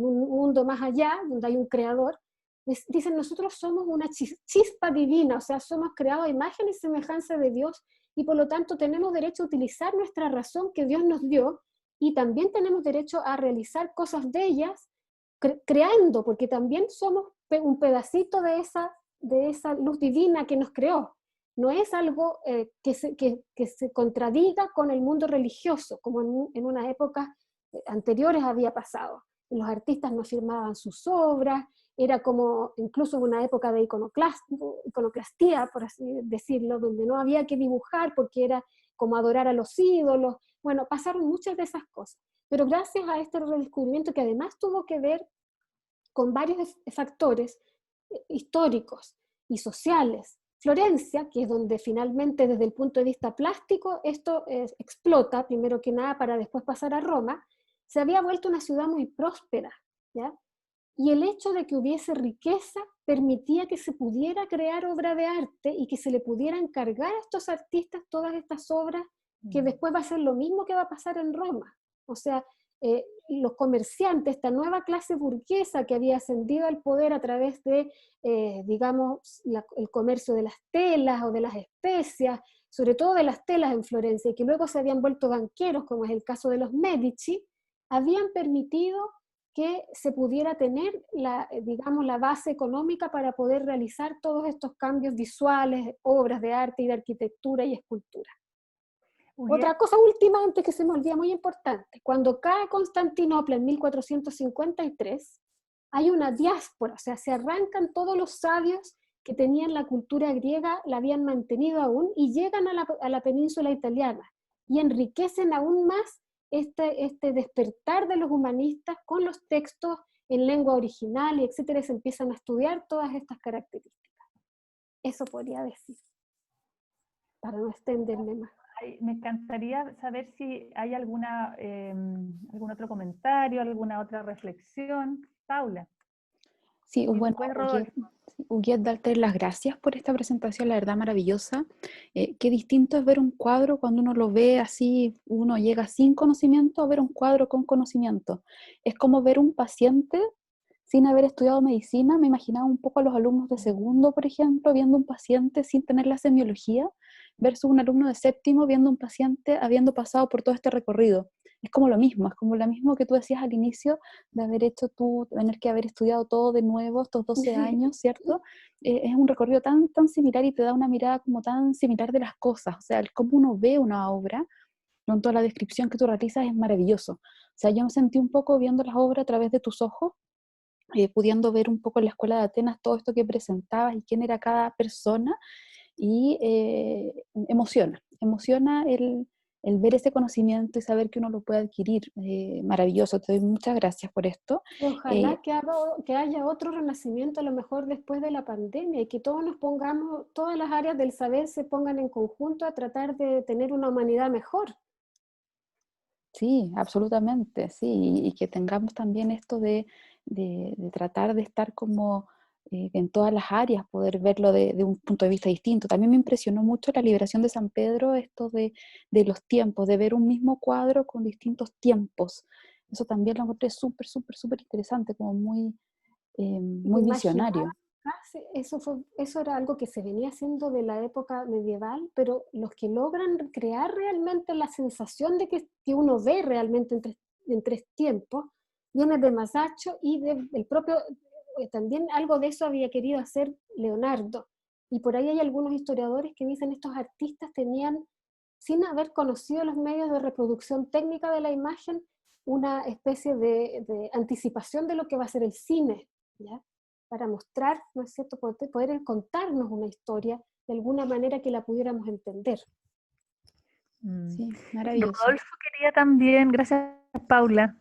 un mundo más allá, donde hay un creador, dicen, nosotros somos una chispa divina, o sea, somos creados a imagen y semejanza de Dios, y por lo tanto tenemos derecho a utilizar nuestra razón que Dios nos dio, y también tenemos derecho a realizar cosas bellas, creando, porque también somos un pedacito de esa luz divina que nos creó. No es algo que se contradiga con el mundo religioso, como en unas épocas anteriores había pasado. Los artistas no firmaban sus obras, era como incluso una época de iconoclastía, por así decirlo, donde no había que dibujar porque era como adorar a los ídolos. Bueno, pasaron muchas de esas cosas. Pero gracias a este redescubrimiento, que además tuvo que ver con varios factores históricos y sociales, Florencia, que es donde finalmente desde el punto de vista plástico esto explota, primero que nada, para después pasar a Roma, se había vuelto una ciudad muy próspera, ¿ya? Y el hecho de que hubiese riqueza permitía que se pudiera crear obra de arte y que se le pudiera encargar a estos artistas todas estas obras, que después va a ser lo mismo que va a pasar en Roma. O sea, los comerciantes, esta nueva clase burguesa que había ascendido al poder a través de, digamos, el comercio de las telas o de las especias, sobre todo de las telas en Florencia, y que luego se habían vuelto banqueros, como es el caso de los Medici, habían permitido que se pudiera tener digamos, la base económica para poder realizar todos estos cambios visuales, obras de arte y de arquitectura y escultura. Otra cosa última, antes que se me olvide, muy importante. Cuando cae Constantinopla en 1453, hay una diáspora, o sea, se arrancan todos los sabios que tenían la cultura griega, la habían mantenido aún, y llegan a la península italiana, y enriquecen aún más este despertar de los humanistas con los textos en lengua original, y etcétera, y se empiezan a estudiar todas estas características. Eso podría decir, para no extenderme más. Me encantaría saber si hay algún otro comentario, alguna otra reflexión. Paula. Sí, bueno, Huguet, darte las gracias por esta presentación, la verdad maravillosa. Qué distinto es ver un cuadro cuando uno lo ve así, uno llega sin conocimiento, a ver un cuadro con conocimiento. Es como ver un paciente sin haber estudiado medicina. Me imaginaba un poco a los alumnos de segundo, por ejemplo, viendo un paciente sin tener la semiología, versus un alumno de séptimo viendo un paciente habiendo pasado por todo este recorrido. Es como lo mismo que tú decías al inicio, de haber hecho tú, tener que haber estudiado todo de nuevo estos 12 años, ¿cierto? Es un recorrido tan similar y te da una mirada como tan similar de las cosas. O sea, el cómo uno ve una obra, con toda la descripción que tú realizas, es maravilloso. O sea, yo me sentí un poco viendo las obras a través de tus ojos, pudiendo ver un poco en la Escuela de Atenas todo esto que presentabas y quién era cada persona, y emociona el ver ese conocimiento y saber que uno lo puede adquirir. Maravilloso, te doy muchas gracias por esto. Ojalá que haya otro renacimiento a lo mejor después de la pandemia, y que todos nos pongamos, todas las áreas del saber se pongan en conjunto a tratar de tener una humanidad mejor. Sí, absolutamente, sí, y que tengamos también esto de tratar de estar como en todas las áreas, poder verlo de un punto de vista distinto. También me impresionó mucho la liberación de San Pedro, esto de los tiempos, de ver un mismo cuadro con distintos tiempos. Eso también lo encontré súper interesante, como muy visionario. Eso era algo que se venía haciendo de la época medieval, pero los que logran crear realmente la sensación de que uno ve realmente en tres tiempos, viene de Masaccio y del propio, también algo de eso había querido hacer Leonardo. Y por ahí hay algunos historiadores que dicen estos artistas tenían, sin haber conocido los medios de reproducción técnica de la imagen, una especie de anticipación de lo que va a ser el cine, ¿ya? Para mostrar, ¿no es cierto?, poder contarnos una historia de alguna manera que la pudiéramos entender. Sí, maravilloso. Rodolfo quería también, gracias Paula,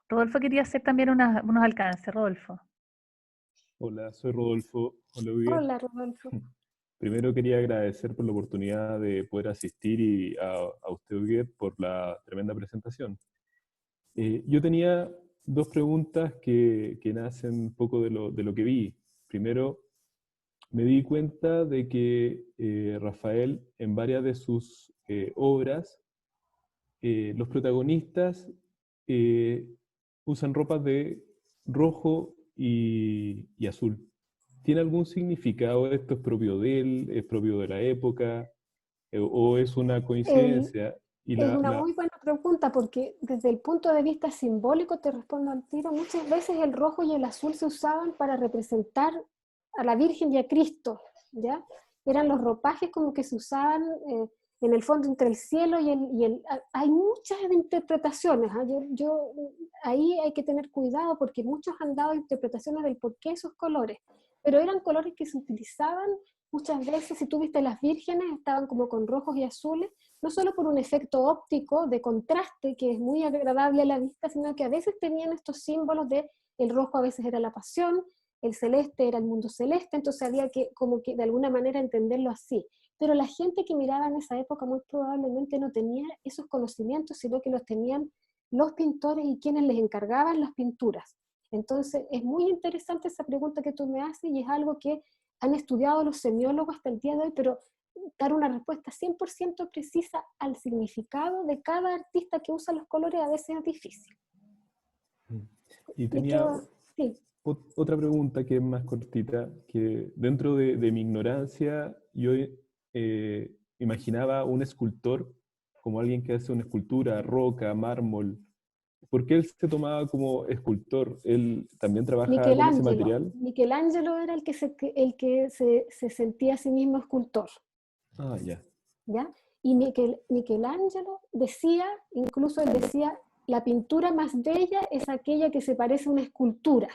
Rodolfo quería hacer también unos alcances, Rodolfo. Hola, soy Rodolfo. Hola, Huguet. Hola, Rodolfo. Primero quería agradecer por la oportunidad de poder asistir y a usted, Huguet, por la tremenda presentación. Yo tenía dos preguntas que nacen un poco de lo que vi. Primero, me di cuenta de que Rafael, en varias de sus obras, los protagonistas usan ropas de rojo y azul. ¿Tiene algún significado esto? ¿Es propio de él? ¿Es propio de la época? ¿O es una coincidencia? Es una muy buena pregunta, porque desde el punto de vista simbólico, te respondo al tiro, muchas veces el rojo y el azul se usaban para representar a la Virgen y a Cristo, ¿ya? Eran los ropajes como que se usaban en el fondo entre el cielo y el... Hay muchas interpretaciones, ¿eh? Ahí hay que tener cuidado porque muchos han dado interpretaciones del por qué esos colores, pero eran colores que se utilizaban muchas veces. Si tú viste las vírgenes, estaban como con rojos y azules, no solo por un efecto óptico de contraste que es muy agradable a la vista, sino que a veces tenían estos símbolos de el rojo a veces era la pasión, el celeste era el mundo celeste, entonces había que como que de alguna manera entenderlo así. Pero la gente que miraba en esa época muy probablemente no tenía esos conocimientos, sino que los tenían los pintores y quienes les encargaban las pinturas. Entonces es muy interesante esa pregunta que tú me haces y es algo que han estudiado los semiólogos hasta el día de hoy, pero dar una respuesta 100% precisa al significado de cada artista que usa los colores a veces es difícil. Y tenía sí. Otra pregunta que es más cortita, que dentro de mi ignorancia yo imaginaba un escultor como alguien que hace una escultura, roca, mármol. ¿Por qué él se tomaba como escultor? ¿Él también trabaja con ese material? Michelangelo era el que se sentía a sí mismo escultor. Ah, ya. ¿Ya? Y Michelangelo decía, incluso él decía, la pintura más bella es aquella que se parece a una escultura.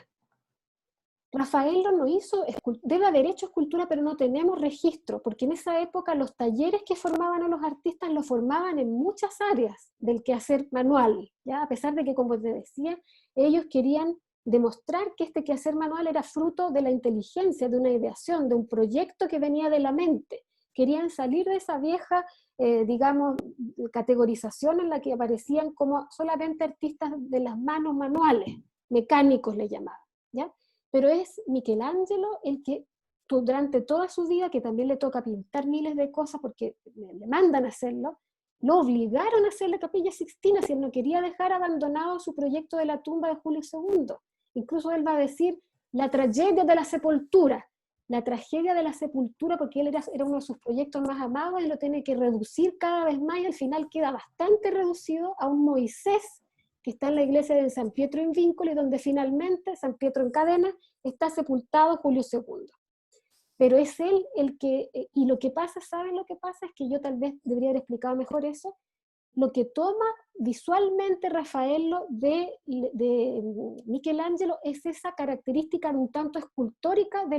Rafael no hizo, debe haber hecho escultura, pero no tenemos registro, porque en esa época los talleres que formaban a los artistas los formaban en muchas áreas del quehacer manual, ¿ya? A pesar de que, como te decía, ellos querían demostrar que este quehacer manual era fruto de la inteligencia, de una ideación, de un proyecto que venía de la mente. Querían salir de esa vieja, digamos, categorización en la que aparecían como solamente artistas de las manos manuales, mecánicos le llamaban, ¿ya? Pero es Michelangelo el que durante toda su vida, que también le toca pintar miles de cosas porque le mandan a hacerlo, lo obligaron a hacer la Capilla Sixtina, si él no quería dejar abandonado su proyecto de la tumba de Julio II. Incluso él va a decir la tragedia de la sepultura, porque él era uno de sus proyectos más amados y lo tiene que reducir cada vez más y al final queda bastante reducido a un Moisés que está en la iglesia de San Pietro in Vincoli, donde finalmente, San Pietro en cadena, está sepultado Julio II. Pero es él el que, y lo que pasa, ¿saben lo que pasa? Es que yo tal vez debería haber explicado mejor eso. Lo que toma visualmente Rafaello de Michelangelo es esa característica un tanto escultórica de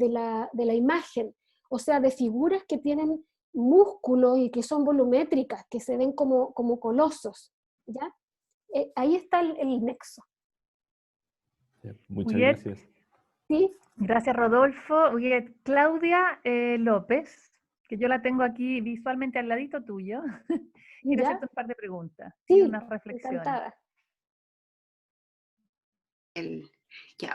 la imagen, o sea, de figuras que tienen músculos y que son volumétricas, que se ven como colosos, ¿ya? Ahí está el nexo. Muchas gracias. ¿Sí? Gracias, Rodolfo. Claudia López, que yo la tengo aquí visualmente al ladito tuyo. Quiero hacerte un par de preguntas y unas reflexiones. Encantada.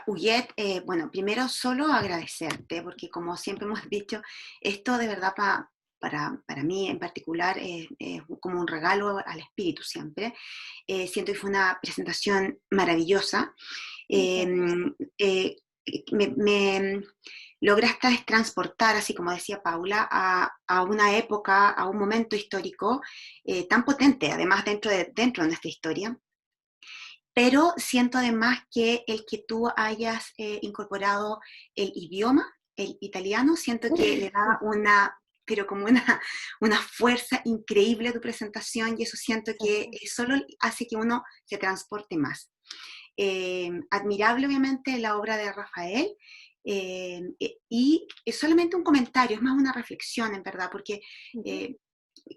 Huguet, bueno, primero solo agradecerte, porque como siempre hemos dicho, esto de verdad para mí en particular es como un regalo al espíritu siempre. Siento que fue una presentación maravillosa. Me lograste transportar, así como decía Paula, a una época, a un momento histórico tan potente, además dentro de nuestra historia. pero siento además que el que tú hayas incorporado el idioma, el italiano, siento que le da pero como una fuerza increíble a tu presentación, y eso siento que solo hace que uno se transporte más. Admirable obviamente la obra de Rafael, y es solamente un comentario, es más una reflexión en verdad, porque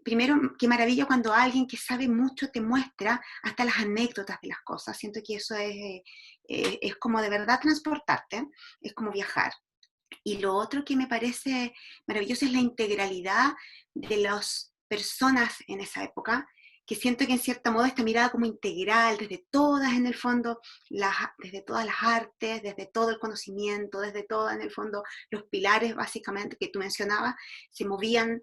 primero, qué maravilla cuando alguien que sabe mucho te muestra hasta las anécdotas de las cosas. Siento que eso es como de verdad transportarte, es como viajar. Y lo otro que me parece maravilloso es la integralidad de las personas en esa época, que siento que en cierto modo esta mirada como integral, desde todas en el fondo, desde todas las artes, desde todo el conocimiento, desde todo en el fondo los pilares básicamente que tú mencionabas, se movían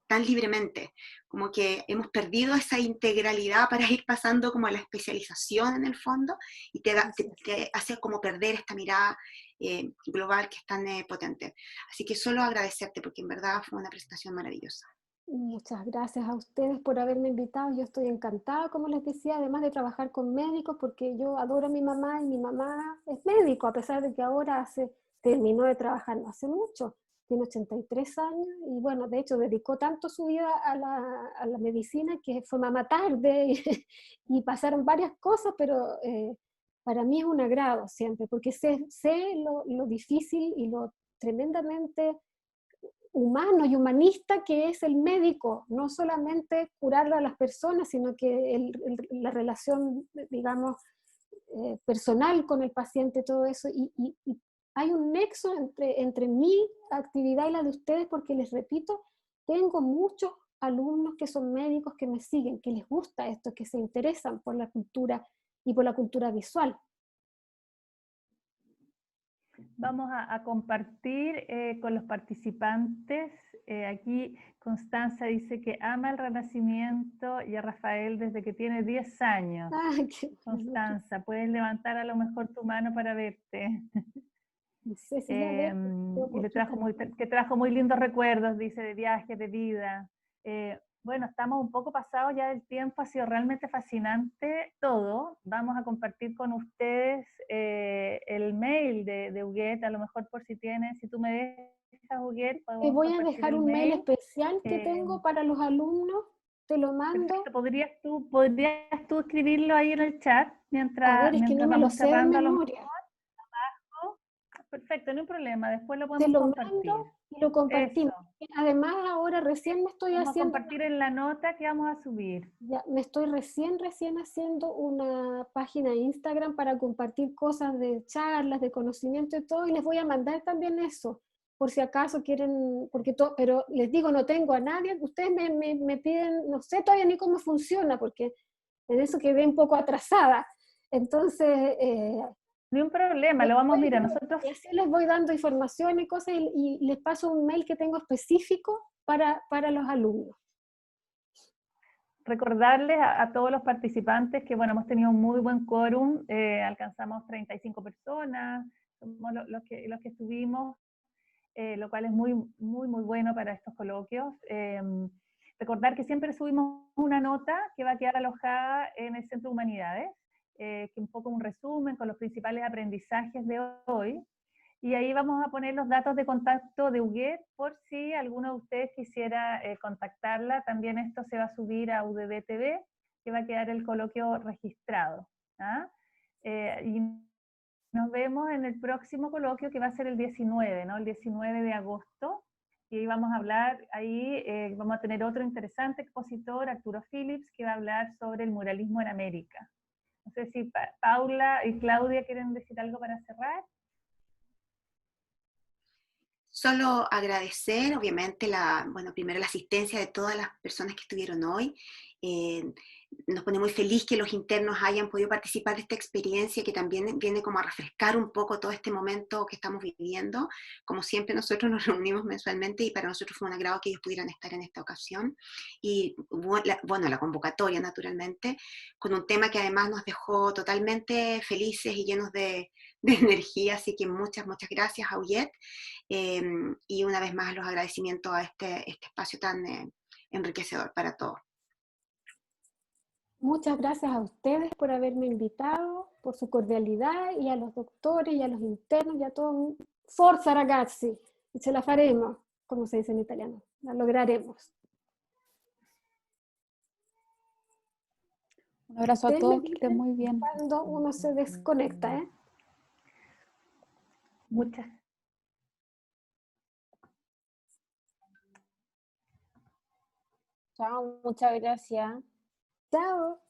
tan libremente, como que hemos perdido esa integralidad para ir pasando como a la especialización en el fondo, y te hace como perder esta mirada global que es tan potente. Así que solo agradecerte, porque en verdad fue una presentación maravillosa. Muchas gracias a ustedes por haberme invitado. Yo estoy encantada, como les decía, además de trabajar con médicos, porque yo adoro a mi mamá y mi mamá es médico, a pesar de que ahora terminó de trabajar no hace mucho, tiene 83 años y bueno, de hecho dedicó tanto su vida a la medicina que fue mamá tarde y pasaron varias cosas, pero para mí es un agrado siempre, porque sé lo difícil y lo tremendamente humano y humanista que es el médico, no solamente curarlo a las personas, sino que la relación, digamos, personal con el paciente, todo eso, y hay un nexo entre mi actividad y la de ustedes, porque les repito, tengo muchos alumnos que son médicos que me siguen, que les gusta esto, que se interesan por la cultura y por la cultura visual. Vamos a compartir con los participantes. Aquí Constanza dice que ama el Renacimiento y a Rafael desde que tiene 10 años. Ay, Constanza, puedes levantar a lo mejor tu mano para verte. No sé si la veo, y que trajo muy lindos recuerdos, dice, de viajes, de vida. Bueno, estamos un poco pasados ya del tiempo, ha sido realmente fascinante todo. Vamos a compartir con ustedes el mail de Huguet, a lo mejor por si tienes, si tú me dejas, Huguet, Te voy a dejar un mail especial que tengo para los alumnos, te lo mando. Perfecto. ¿Podrías tú escribirlo ahí en el chat mientras, a ver, es que no me lo sé de memoria. Perfecto, no hay problema, después lo Te podemos lo compartir. mando y lo compartimos. Eso. Además, ahora recién me estoy vamos haciendo... a compartir en la nota que vamos a subir. Ya, me estoy recién haciendo una página de Instagram para compartir cosas de charlas, de conocimiento y todo, y les voy a mandar también eso, por si acaso quieren, pero les digo, no tengo a nadie, ustedes me piden, no sé todavía ni cómo funciona, porque en eso quedé un poco atrasada. Entonces... Ni un problema, lo vamos a mirar nosotros. Y así les voy dando información y cosas y les paso un mail que tengo específico para los alumnos. Recordarles a todos los participantes que, bueno, hemos tenido un muy buen quórum, alcanzamos 35 personas, somos los que estuvimos, lo cual es muy, muy, muy bueno para estos coloquios. Recordar que siempre subimos una nota que va a quedar alojada en el Centro de Humanidades, que un poco un resumen con los principales aprendizajes de hoy, y ahí vamos a poner los datos de contacto de Huguet por si alguno de ustedes quisiera contactarla. También esto se va a subir a UDD TV, que va a quedar el coloquio registrado. ¿Ah? Y nos vemos en el próximo coloquio, que va a ser el 19, ¿no? El 19 de agosto, y vamos a hablar, vamos a tener otro interesante expositor, Arturo Phillips, que va a hablar sobre el muralismo en América. No sé si Paula y Claudia quieren decir algo para cerrar. Solo agradecer, obviamente, primero la asistencia de todas las personas que estuvieron hoy. Nos pone muy feliz que los internos hayan podido participar de esta experiencia, que también viene como a refrescar un poco todo este momento que estamos viviendo. Como siempre, nosotros nos reunimos mensualmente y para nosotros fue un agrado que ellos pudieran estar en esta ocasión. Y bueno, la convocatoria, naturalmente, con un tema que además nos dejó totalmente felices y llenos de energía, así que muchas, muchas gracias a Huguet, y una vez más los agradecimientos a este espacio tan enriquecedor para todos. Muchas gracias a ustedes por haberme invitado, por su cordialidad, y a los doctores y a los internos y a todos. Forza ragazzi, ce la faremo, como se dice en italiano, la lograremos. Un abrazo a Ustedes todos, me que estén muy bien. cuando uno se desconecta, ¿eh? Muchas Chao, muchas gracias. Chao.